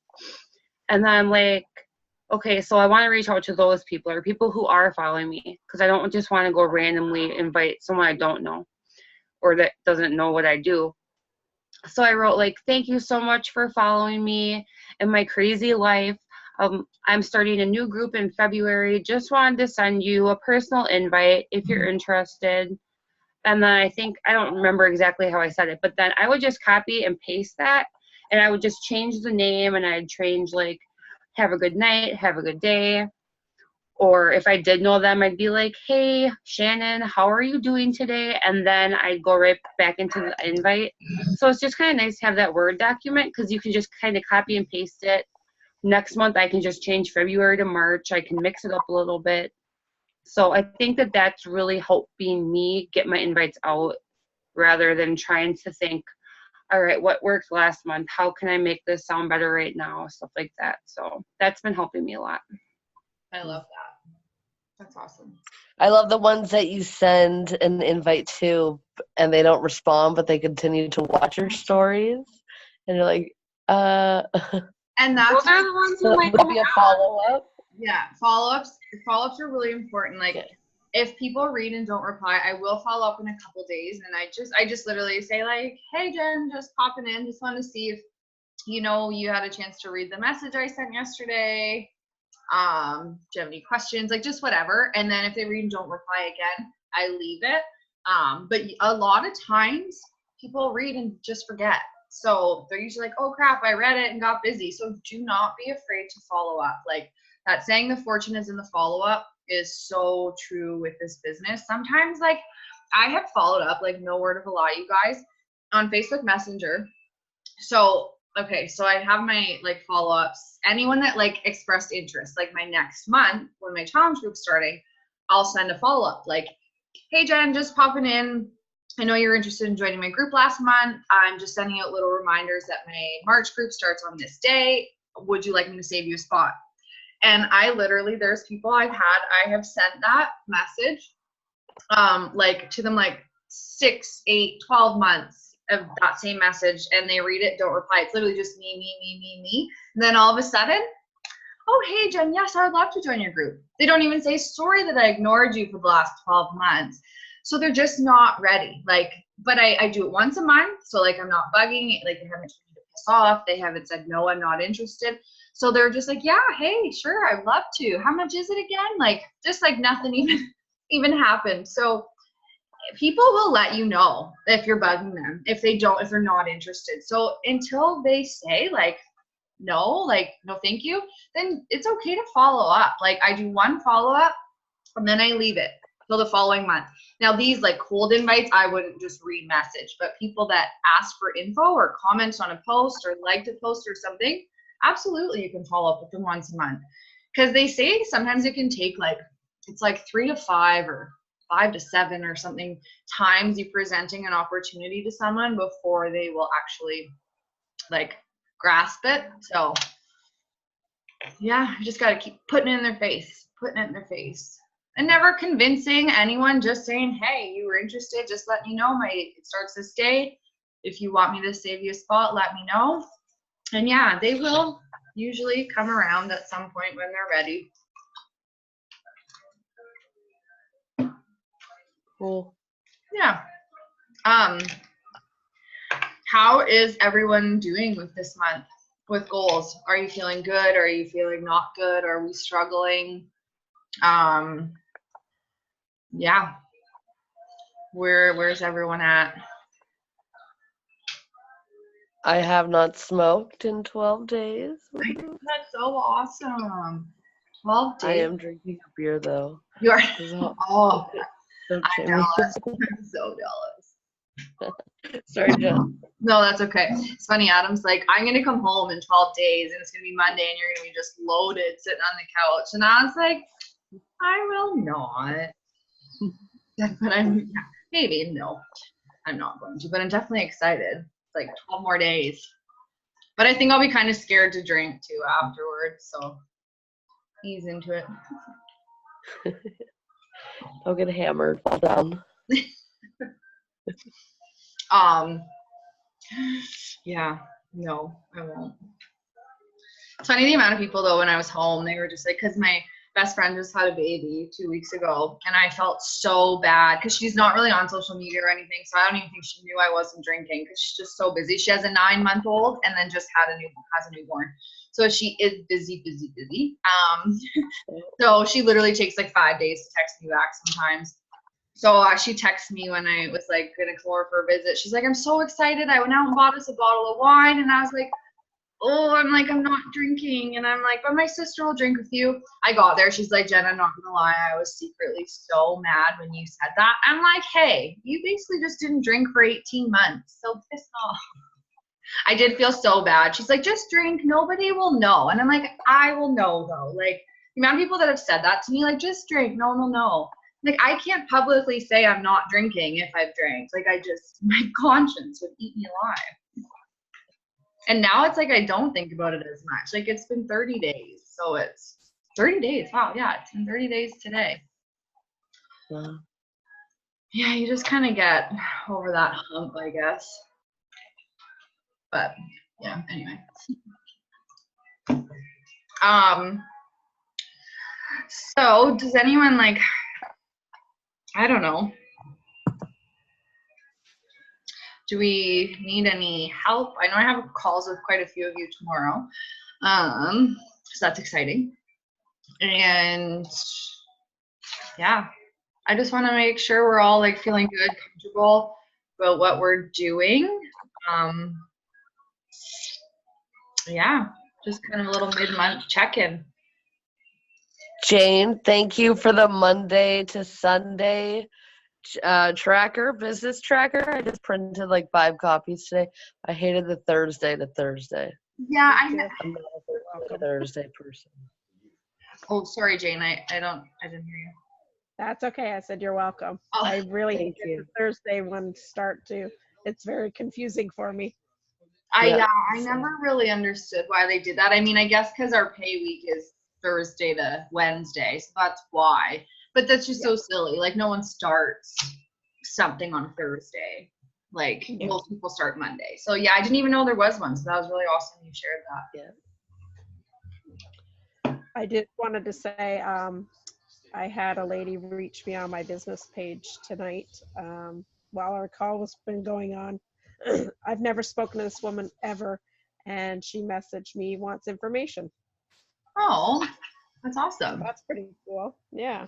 S3: And then I'm like, okay, so I want to reach out to those people or people who are following me because I don't just want to go randomly invite someone I don't know or that doesn't know what I do. So I wrote like, thank you so much for following me in my crazy life. I'm starting a new group in February. Just wanted to send you a personal invite if you're interested. And then I don't remember exactly how I said it, but then I would just copy and paste that, and I would just change the name, and I'd change like, have a good night, have a good day. Or if I did know them, I'd be like, hey, Shannon, how are you doing today? And then I'd go right back into the invite. So it's just kind of nice to have that Word document because you can just kind of copy and paste it. Next month, I can just change February to March. I can mix it up a little bit. So I think that that's really helping me get my invites out rather than trying to think, all right, what worked last month? How can I make this sound better right now? Stuff like that. So that's been helping me a lot.
S2: I love that. That's awesome.
S4: I love the ones that you send an invite to and they don't respond, but they continue to watch your stories. And you're like,
S2: And that's
S3: Those are the ones
S4: so
S3: I'm like,
S4: there'll be a follow-up.
S2: yeah, follow-ups are really important. Like if people read and don't reply, I will follow up in a couple days, and I just literally say like, hey Jen, just popping in, just want to see if you had a chance to read the message I sent yesterday. Do you have any questions? Like just whatever. And then if they read and don't reply again, I leave it. But a lot of times people read and just forget. So they're usually like, oh crap, I read it and got busy. So do not be afraid to follow up. Like that saying, the fortune is in the follow-up, is so true with this business. Sometimes like I have followed up, like no word of a lie, you guys, on Facebook Messenger. So I have my like follow-ups. Anyone that like expressed interest, like my next month when my challenge group's starting, I'll send a follow-up like, hey Jen, just popping in. I know you're interested in joining my group last month. I'm just sending out little reminders that my March group starts on this day. Would you like me to save you a spot? And I literally, there's people I have sent that message like to them like 6, 8, 12 months of that same message, and they read it, don't reply. It's literally just me. And then all of a sudden, oh, hey, Jen, yes, I would love to join your group. They don't even say, sorry that I ignored you for the last 12 months. So they're just not ready. Like, but I do it once a month. So like, I'm not bugging, like they haven't tried to piss off. They haven't said, no, I'm not interested. So they're just like, yeah, hey, sure, I'd love to. How much is it again? Like, just like nothing even happened. So people will let you know if you're bugging them, if they're not interested. So until they say like no, thank you, then it's okay to follow up. Like I do one follow-up and then I leave it till the following month. Now these like cold invites, I wouldn't just read message, but people that ask for info or comment on a post or like to post or something, absolutely you can follow up with them once a month. Because they say sometimes it can take like, it's like 3 to 5 or 5 to 7 or something times you presenting an opportunity to someone before they will actually like grasp it. So yeah, you just got to keep putting it in their face, and never convincing anyone, just saying, hey, you were interested, just let me know. It starts this day. If you want me to save you a spot, let me know. And yeah, they will usually come around at some point when they're ready.
S4: Cool.
S2: Yeah. How is everyone doing with this month with goals? Are you feeling good? Are you feeling not good? Are we struggling? Yeah. Where's everyone at?
S4: I have not smoked in 12 days.
S2: That's so awesome. 12 days.
S4: I am drinking a beer though.
S2: You are.
S4: So-
S2: Oh,
S4: so
S2: I'm
S4: Jimmy-
S2: jealous. I'm so jealous.
S4: Sorry, Jen.
S2: No, that's okay. It's funny. Adam's like, I'm going to come home in 12 days and it's going to be Monday and you're going to be just loaded sitting on the couch. And I was like, I will not. But maybe, no, I'm not going to, but I'm definitely excited. It's like 12 more days. But I think I'll be kind of scared to drink too afterwards. So ease into it.
S4: I'll get hammered, fall down.
S2: Yeah, no, I won't. It's funny the amount of people though, when I was home, they were just like, because my best friend just had a baby 2 weeks ago, and I felt so bad because she's not really on social media or anything, so I don't even think she knew I wasn't drinking because she's just so busy. She has a 9-month-old and then just has a newborn, so she is busy. So she literally takes like 5 days to text me back sometimes. So she texted me when I was like gonna come over for a visit. She's like, I'm so excited. I went out and bought us a bottle of wine. And I was like, oh, I'm not drinking. And I'm like, but my sister will drink with you. I got there. She's like, Jen, I'm not gonna lie. I was secretly so mad when you said that. I'm like, hey, you basically just didn't drink for 18 months. So piss off. I did feel so bad. She's like, just drink. Nobody will know. And I'm like, I will know though. Like the amount of people that have said that to me, like, just drink. No one will know. Like, I can't publicly say I'm not drinking if I've drank. Like, my conscience would eat me alive. And now it's like I don't think about it as much. Like, it's been 30 days. So it's 30 days. Wow, yeah, it's been 30 days today.
S4: Wow.
S2: Yeah, you just kind of get over that hump, I guess. But, yeah, anyway. So, does anyone, like, I don't know. Do we need any help? I know I have calls with quite a few of you tomorrow. So that's exciting. And yeah, I just want to make sure we're all like feeling good, comfortable about what we're doing. Yeah, just kind of a little mid-month check-in.
S4: Jane, thank you for the Monday to Sunday tracker, business tracker. I just printed like 5 copies today. I hated the Thursday to Thursday.
S2: Yeah, I know.
S4: I'm not a Thursday person.
S2: Oh, sorry, Jane. I didn't hear you.
S5: That's okay. I said you're welcome.
S2: Oh,
S5: I really
S4: thank
S5: hate
S4: you.
S5: the Thursday one start too. It's very confusing for me.
S2: I never really understood why they did that. I mean, I guess because our pay week is Thursday to Wednesday, so that's why. But that's just so silly. Like, no one starts something on Thursday. Like, most people start Monday. So, yeah, I didn't even know there was one. So that was really awesome you shared that.
S4: Yeah.
S5: I just wanted to say I had a lady reach me on my business page tonight while our call has been going on. I've never spoken to this woman ever, and she messaged me, wants information.
S2: Oh, that's awesome.
S5: That's pretty cool. Yeah.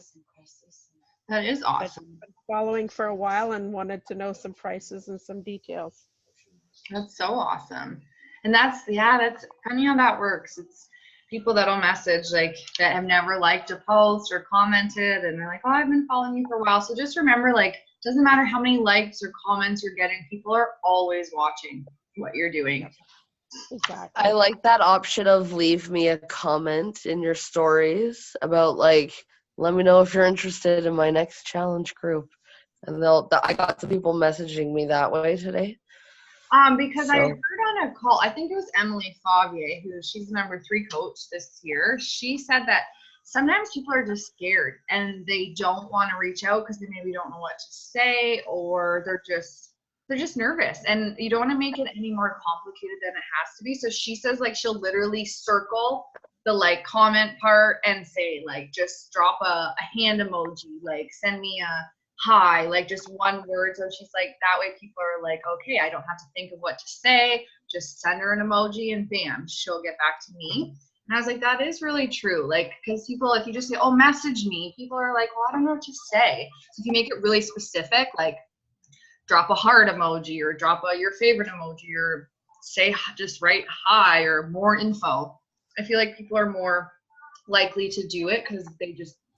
S2: That is awesome.
S5: I've been following for a while and wanted to know some prices and some details.
S2: That's so awesome. And that's funny how that works. It's people that'll message like that have never liked a post or commented, and they're like, oh, I've been following you for a while. So just remember, like, doesn't matter how many likes or comments you're getting, people are always watching what you're doing.
S5: Exactly.
S4: I like that option of leave me a comment in your stories about like, let me know if you're interested in my next challenge group. And I got some people messaging me that way today.
S2: Because I heard on a call, I think it was Emily Favier, she's the number 3 coach this year. She said that sometimes people are just scared and they don't want to reach out because they maybe don't know what to say, or they're just nervous, and you don't want to make it any more complicated than it has to be. So she says, like, she'll literally circle the like comment part and say, like, just drop a hand emoji, like send me a hi, like just one word. So she's like, that way people are like, okay, I don't have to think of what to say, just send her an emoji and bam, she'll get back to me. And I was like, that is really true. Like, because people, if you just say, oh, message me, people are like, well, I don't know what to say. So if you make it really specific, like drop a heart emoji or drop your favorite emoji, or say, just write hi or more info. I feel like people are more likely to do it because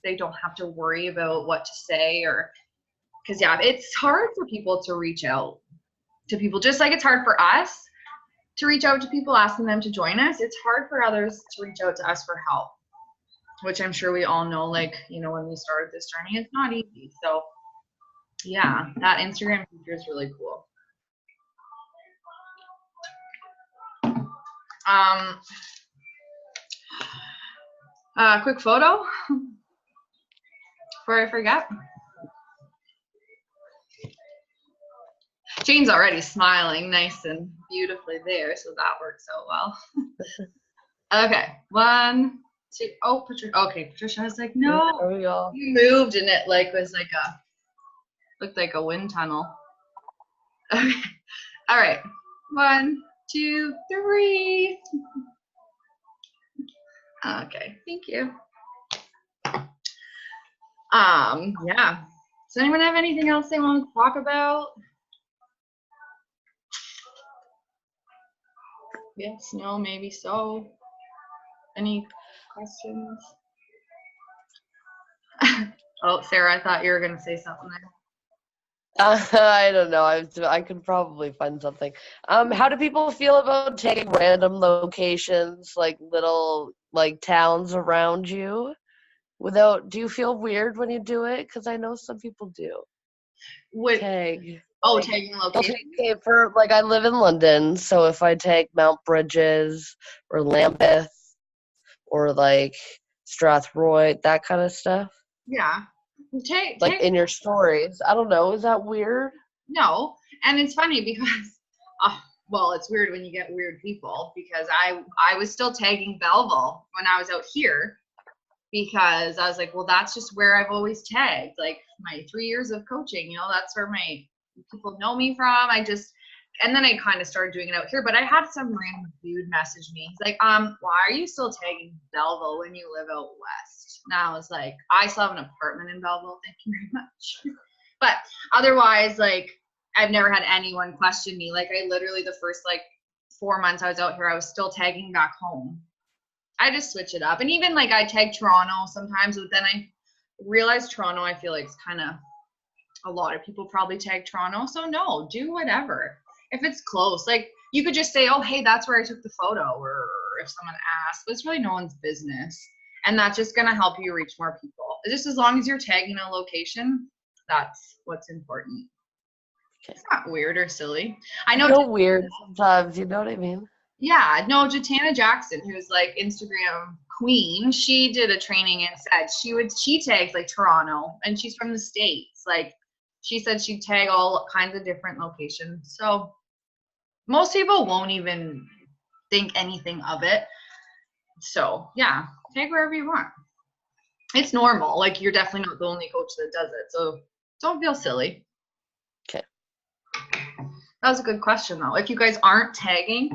S2: they don't have to worry about what to say, or because it's hard for people to reach out to people, just like it's hard for us to reach out to people asking them to join us. It's hard for others to reach out to us for help, which I'm sure we all know, like, you know, when we started this journey, it's not easy. So yeah, that Instagram feature is really cool. Quick photo before I forget. Jane's already smiling nice and beautifully there, so that works out well. Okay, 1, 2. Oh, Patricia. Okay, Patricia was like, no, you moved, and it like was like looked like a wind tunnel. Okay, all right, 1, 2, 3. Okay, thank you. Yeah. Does anyone have anything else they want to talk about? Yes, no, maybe so. Any questions? Oh, Sarah, I thought you were going to say something there.
S4: I don't know. I could probably find something. How do people feel about taking random locations, like little like towns around you? Do you feel weird when you do it? Because I know some people do.
S2: What?
S4: Tag.
S2: Oh, tagging location.
S4: Okay, for like I live in London, so if I take Mount Bridges or Lambeth or like Strathroy, that kind of stuff,
S2: Yeah.
S4: like in your stories, I don't know, is that weird?
S2: No, and it's funny because, well, it's weird when you get weird people because I was still tagging Belleville when I was out here because I was like, well, that's just where I've always tagged. Like my 3 years of coaching, that's where my people know me from. And then I kind of started doing it out here, but I had some random dude message me. He's like, why are you still tagging Belleville when you live out west? And I was like, I still have an apartment in Belleville. Thank you very much. But otherwise, like, I've never had anyone question me. Like, I literally, the first, 4 months I was out here, I was still tagging back home. I just switch it up. And even, I tag Toronto sometimes, but then I realized Toronto, I feel like, it's kind of, a lot of people probably tag Toronto. So, no, do whatever. If it's close, you could just say, oh, hey, that's where I took the photo, or if someone asks, but it's really no one's business. And that's just going to help you reach more people. Just as long as you're tagging a location, that's what's important. Okay. It's not weird or silly. I know.
S4: So weird sometimes, you know what I mean?
S2: Yeah, no, Jatana Jackson, who's Instagram queen, she did a training and said she tags Toronto, and she's from the States. She said she'd tag all kinds of different locations. So most people won't even think anything of it. So yeah, tag wherever you want. It's normal. You're definitely not the only coach that does it. So don't feel silly.
S4: Okay.
S2: That was a good question though. If you guys aren't tagging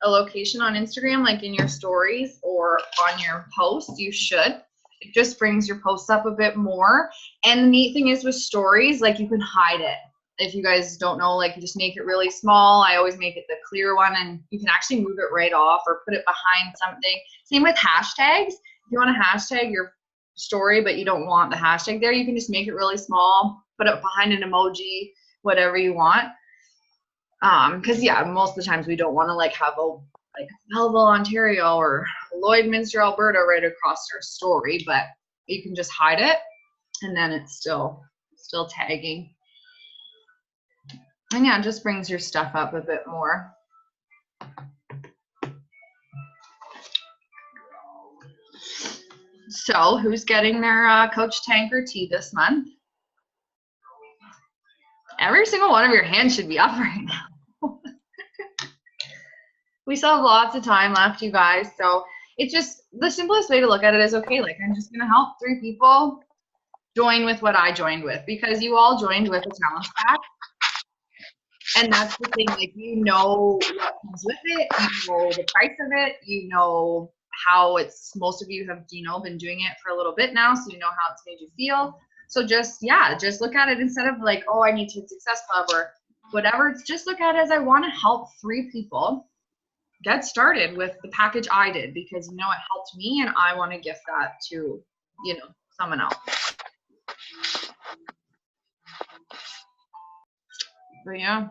S2: a location on Instagram, in your stories or on your posts, you should. It just brings your posts up a bit more. And the neat thing is with stories, you can hide it. If you guys don't know, you just make it really small. I always make it the clear one, and you can actually move it right off or put it behind something. Same with hashtags. If you want to hashtag your story, but you don't want the hashtag there, you can just make it really small, put it behind an emoji, whatever you want. Because yeah, most of the times we don't want to have a Belleville, Ontario or Lloydminster, Alberta right across our story, but you can just hide it, and then it's still tagging. And yeah, it just brings your stuff up a bit more. So who's getting their Coach Tanker tea this month? Every single one of your hands should be up right now. We still have lots of time left, you guys. So it's just the simplest way to look at it is, okay, I'm just going to help 3 people join with what I joined with, because you all joined with a talent pack. And that's the thing, you know what comes with it, you know the price of it, you know how most of you have, been doing it for a little bit now, so you know how it's made you feel. So just look at it instead of oh, I need to hit Success Club or whatever. Just look at it as I want to help 3 people get started with the package I did, because it helped me, and I want to gift that to someone else. But yeah,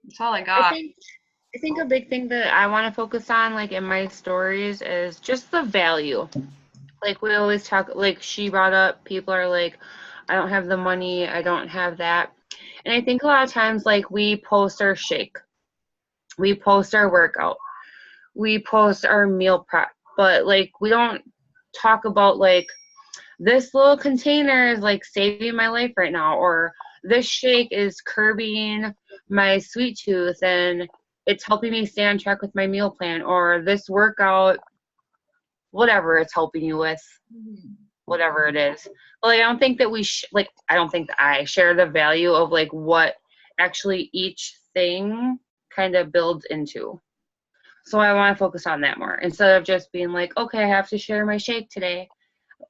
S2: that's all I got.
S3: I think a big thing that I want to focus on, in my stories, is just the value. We always talk, she brought up, people are I don't have the money, I don't have that. And I think a lot of times, we post our shake, we post our workout, we post our meal prep, but we don't talk about this little container is saving my life right now, or this shake is curbing my sweet tooth and it's helping me stay on track with my meal plan, or this workout, whatever it's helping you with, whatever it is. But I don't think that I don't think that I share the value of what actually each thing kind of builds into. So I want to focus on that more instead of just being okay, I have to share my shake today.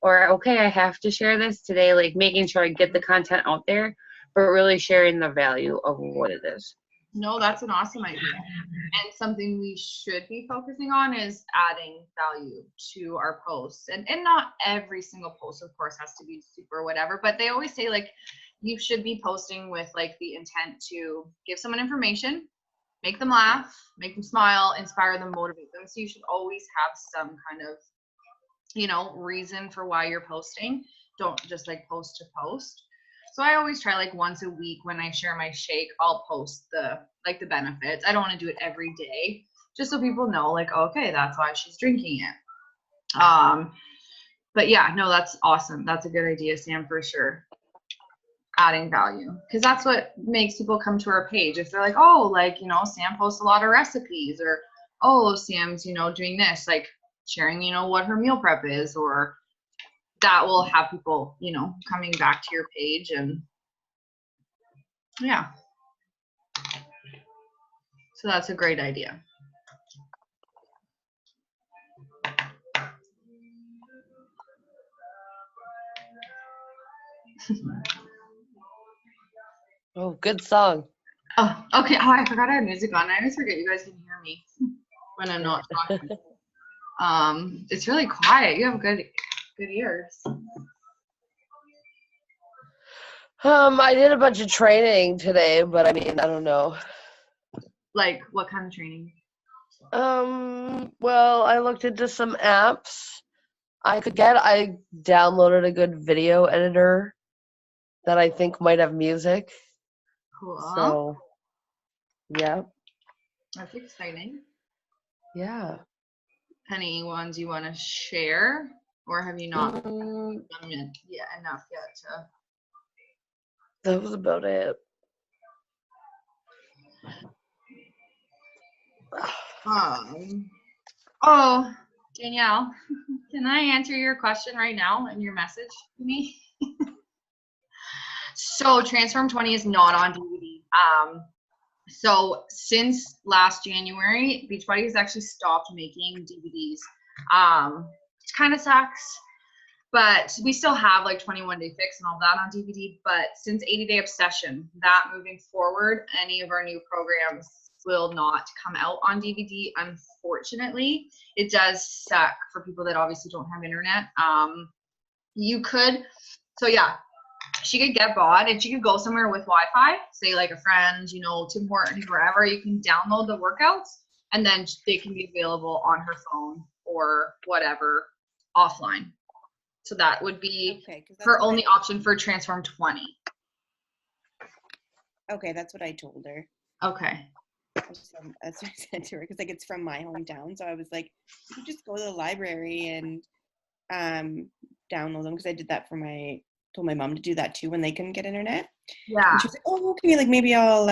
S3: or okay, I have to share this today, like making sure I get the content out there, but really sharing the value of what it is.
S2: No, that's an awesome idea. And something we should be focusing on is adding value to our posts. And not every single post, of course, has to be super whatever, but they always say like you should be posting with like the intent to give someone information, make them laugh, make them smile, inspire them, motivate them. So you should always have some kind of, you know, reason for why you're posting. Don't just like post to post. So I always try like once a week when I share my shake, I'll post the benefits. I don't want to do it every day, just so people know like, okay, that's why she's drinking it. But yeah, no, that's awesome. That's a good idea, Sam, for sure. Adding value, because that's what makes people come to our page. If they're like, oh, like, you know, Sam posts a lot of recipes, or oh, Sam's, you know, doing this, like sharing, you know, what her meal prep is, or that will have people, you know, coming back to your page. And yeah, so that's a great idea.
S4: Oh, good song.
S2: Oh, okay. Oh, I forgot I had music on. I always forget you guys can hear me when I'm not talking. It's really quiet. You have good ears.
S4: I did a bunch of training today, but I mean, I don't know.
S2: Like, what kind of training?
S4: Well, I looked into some apps I downloaded a good video editor that I think might have music.
S2: Cool.
S4: So, yeah.
S2: That's exciting.
S4: Yeah.
S2: Any ones you want to share, or have you not done enough yet to?
S4: That was about it.
S2: Oh, Danielle, can I answer your question right now in your message to me? So Transform 20 is not on DVD. So since last January, Beachbody has actually stopped making DVDs. Which kind of sucks, but we still have like 21 Day Fix and all that on DVD. But since 80 Day Obsession, that moving forward, any of our new programs will not come out on DVD, unfortunately. It does suck for people that obviously don't have internet. You could, so yeah, she could get BOD and she could go somewhere with Wi-Fi, say like a friend, you know, Tim Hortons, wherever. You can download the workouts and then they can be available on her phone or whatever offline. So that would be her only option for Transform 20.
S6: Okay, that's what I told her.
S2: Okay.
S6: That's what I said to her, because like it's from my hometown. So I was like, you could just go to the library and download them, because I did that for told my mom to do that too when they couldn't get internet.
S2: Yeah.
S6: And she was like, oh, okay, like maybe I'll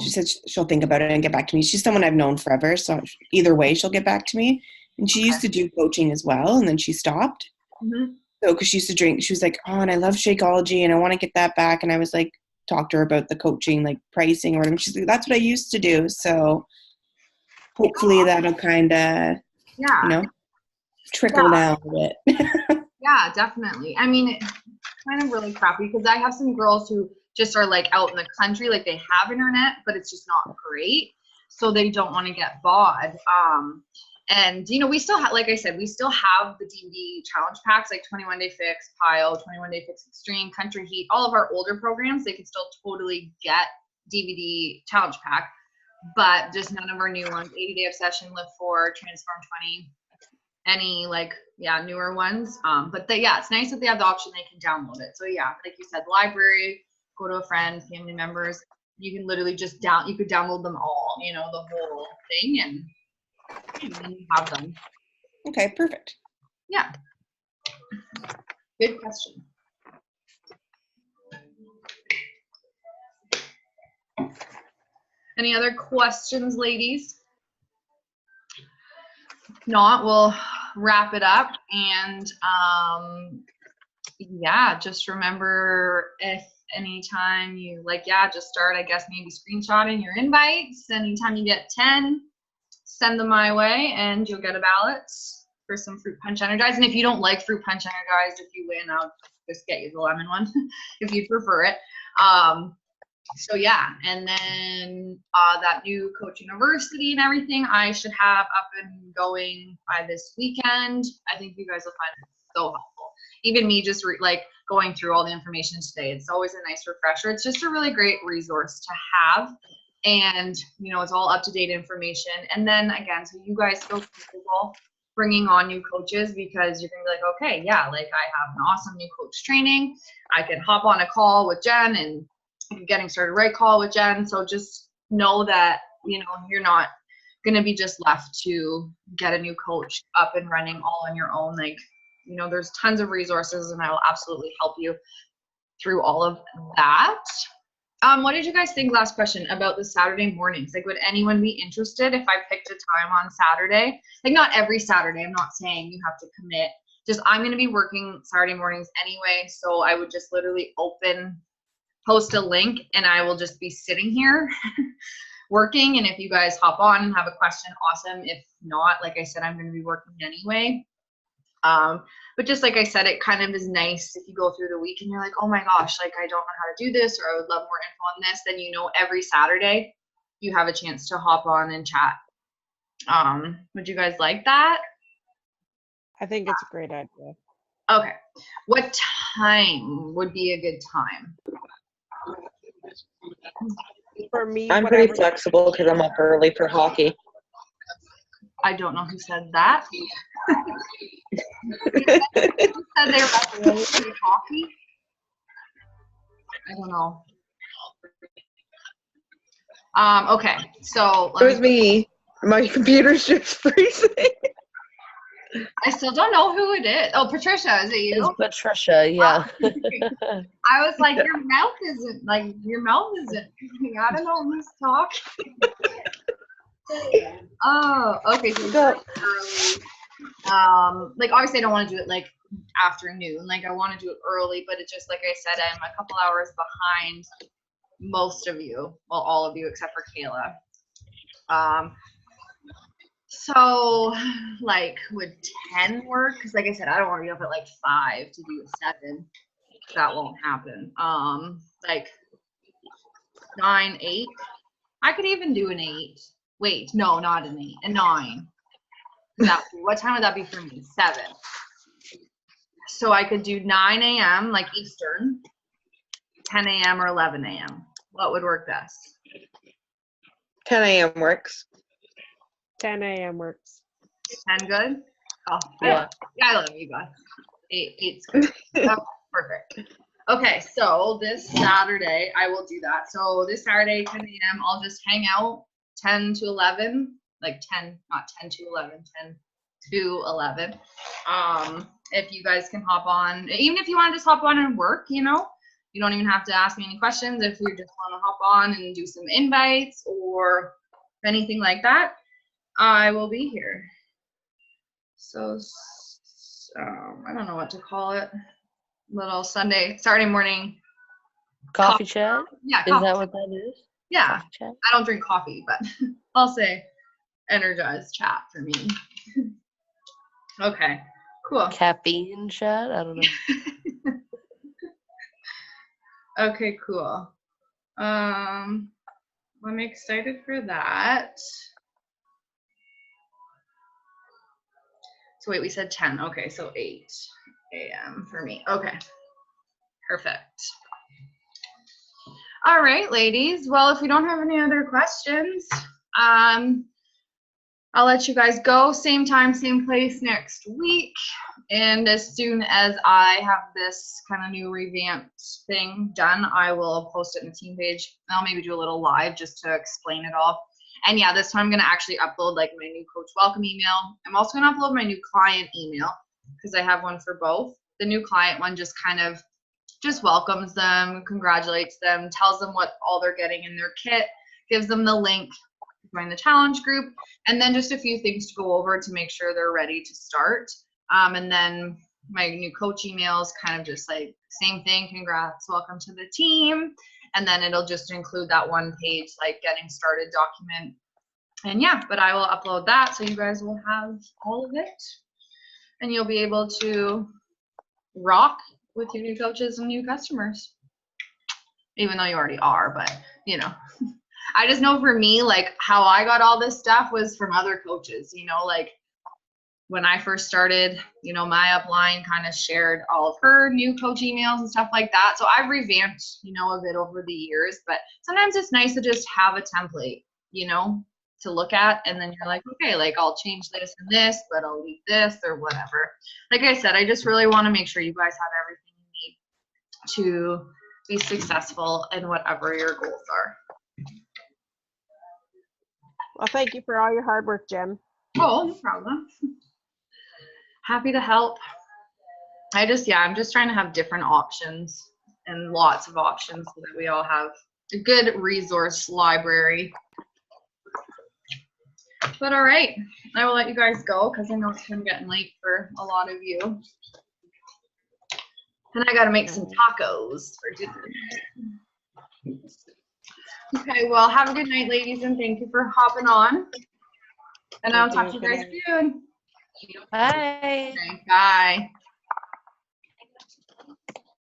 S6: she said she'll think about it and get back to me. She's someone I've known forever, so either way she'll get back to me. And she used to do coaching as well, and then she stopped.
S2: Mm-hmm.
S6: So because she used to drink, she was like, oh, and I love Shakeology and I want to get that back. And I was like, talk to her about the coaching, like pricing or whatever. She's like, that's what I used to do. So hopefully that'll kind of, you know, trickle down a bit.
S2: Yeah, definitely. I mean, it's kind of really crappy because I have some girls who just are like out in the country, like they have internet, but it's just not great. So they don't want to get BOD. And, you know, we still have, like I said, we still have the DVD challenge packs, like 21 Day Fix, Pile, 21 Day Fix Extreme, Country Heat, all of our older programs. They can still totally get DVD challenge pack, but just none of our new ones. 80 Day Obsession, Live 4, Transform 20, any like, yeah, newer ones. But yeah, it's nice that they have the option they can download it. So yeah, like you said, library, go to a friend, family members. You can literally just you could download them all, you know, the whole thing, and you have them.
S6: Okay, perfect.
S2: Yeah. Good question. Any other questions, ladies? If not, we'll wrap it up. And yeah, just remember, if anytime you like, yeah, just start, I guess, maybe screenshotting your invites. Anytime you get 10, send them my way and you'll get a ballot. for some fruit punch energized. And if you don't like fruit punch energized, if you win, I'll just get you the lemon one if you prefer it. So yeah, and then that new Coach University and everything I should have up and going by this weekend. I think you guys will find it so helpful. Even me just like going through all the information today, it's always a nice refresher. It's just a really great resource to have. And, you know, it's all up-to-date information. And then again, so you guys feel comfortable bringing on new coaches, because you're gonna be like, okay, yeah, like I have an awesome new coach training. I can hop on a call with Jen and getting started right call with Jen. So just know that, you know, you're not going to be just left to get a new coach up and running all on your own. Like, you know, there's tons of resources and I will absolutely help you through all of that. What did you guys think, last question, about the Saturday mornings? Like, would anyone be interested if I picked a time on Saturday? Like, not every Saturday. I'm not saying you have to commit. Just, I'm going to be working Saturday mornings anyway. So I would just literally post a link and I will just be sitting here working. And if you guys hop on and have a question, awesome. If not, like I said, I'm going to be working anyway. But just like I said, it kind of is nice if you go through the week and you're like, oh my gosh, like I don't know how to do this, or I would love more info on this. Then, you know, every Saturday you have a chance to hop on and chat. Would you guys like that?
S5: I think it's a great idea.
S2: Okay. What time would be a good time?
S5: For me,
S1: I'm pretty
S5: whatever.
S1: flexible because I'm up early for hockey.
S2: I don't know who said that. Who said they were up early for hockey? I don't know. Okay, so
S1: It was me. My computer's just freezing.
S2: I still don't know who it is. Oh, Patricia, is it
S4: It's
S2: you?
S4: Patricia, yeah.
S2: I was like, your mouth isn't moving. I don't know who's talking. Oh, okay. So it's like early. Like obviously I don't want to do it like afternoon. Like I want to do it early, but it's just like I said, I'm a couple hours behind most of you. Well, all of you except for Kayla. So like would 10 work? Because like I said, I don't want to be up at like 5 to do a 7. That won't happen. Like 9, 8. I could even do an 8. Wait, no, not an 8. A 9. What time would that be for me? 7. So I could do 9 a.m. like Eastern, 10 a.m. or 11 a.m. What would work best?
S1: 10 a.m. works.
S5: 10 a.m. works.
S2: 10 good? Oh,
S4: Yeah.
S2: I love you guys. 8's good. Oh, perfect. Okay, so this Saturday I will do that. So this Saturday, 10 a.m., I'll just hang out 10 to 11, like 10, not 10 to 11, 10 to 11. If you guys can hop on, even if you want to just hop on and work, you know, you don't even have to ask me any questions. If you just want to hop on and do some invites or anything like that, I will be here. So I don't know what to call it. Little Saturday morning.
S4: Coffee chat?
S2: Yeah,
S4: Is
S2: coffee.
S4: that what that is?
S2: Yeah,
S4: Coffee chat?
S2: I don't drink coffee, but I'll say energized chat for me. Okay, cool.
S4: Caffeine chat? I don't know.
S2: Okay, cool. I'm excited for that. So wait, we said 10. Okay, so 8 a.m. for me. Okay, perfect. All right, ladies. Well, if we don't have any other questions, I'll let you guys go. Same time, same place next week. And as soon as I have this kind of new revamped thing done, I will post it in the team page. I'll maybe do a little live just to explain it all. And yeah, this time I'm going to actually upload like my new coach welcome email. I'm also going to upload my new client email because I have one for both. The new client one just kind of just welcomes them, congratulates them, tells them what all they're getting in their kit, gives them the link to join the challenge group, and then just a few things to go over to make sure they're ready to start. And then my new coach emails kind of just like same thing, congrats, welcome to the team. And then it'll just include that one page, like getting started document. And yeah, but I will upload that so you guys will have all of it. and you'll be able to rock with your new coaches and new customers. Even though you already are, but you know. I just know for me, like how I got all this stuff was from other coaches, you know, like when I first started, you know, my upline kind of shared all of her new coach emails and stuff like that. So I've revamped, you know, a bit over the years, but sometimes it's nice to just have a template, you know, to look at. And then you're like, okay, like I'll change this and this, but I'll leave this or whatever. Like I said, I just really want to make sure you guys have everything you need to be successful in whatever your goals are.
S5: Well, thank you for all your hard work, Jen.
S2: Oh, no problem. Happy to help. I'm just trying to have different options and lots of options so that we all have a good resource library. But all right, I will let you guys go because I know it's kind of getting late for a lot of you. And I got to make some tacos for dinner. Okay, well, have a good night, ladies, and thank you for hopping on. And I'll talk to you guys soon.
S4: Bye.
S2: Okay, bye.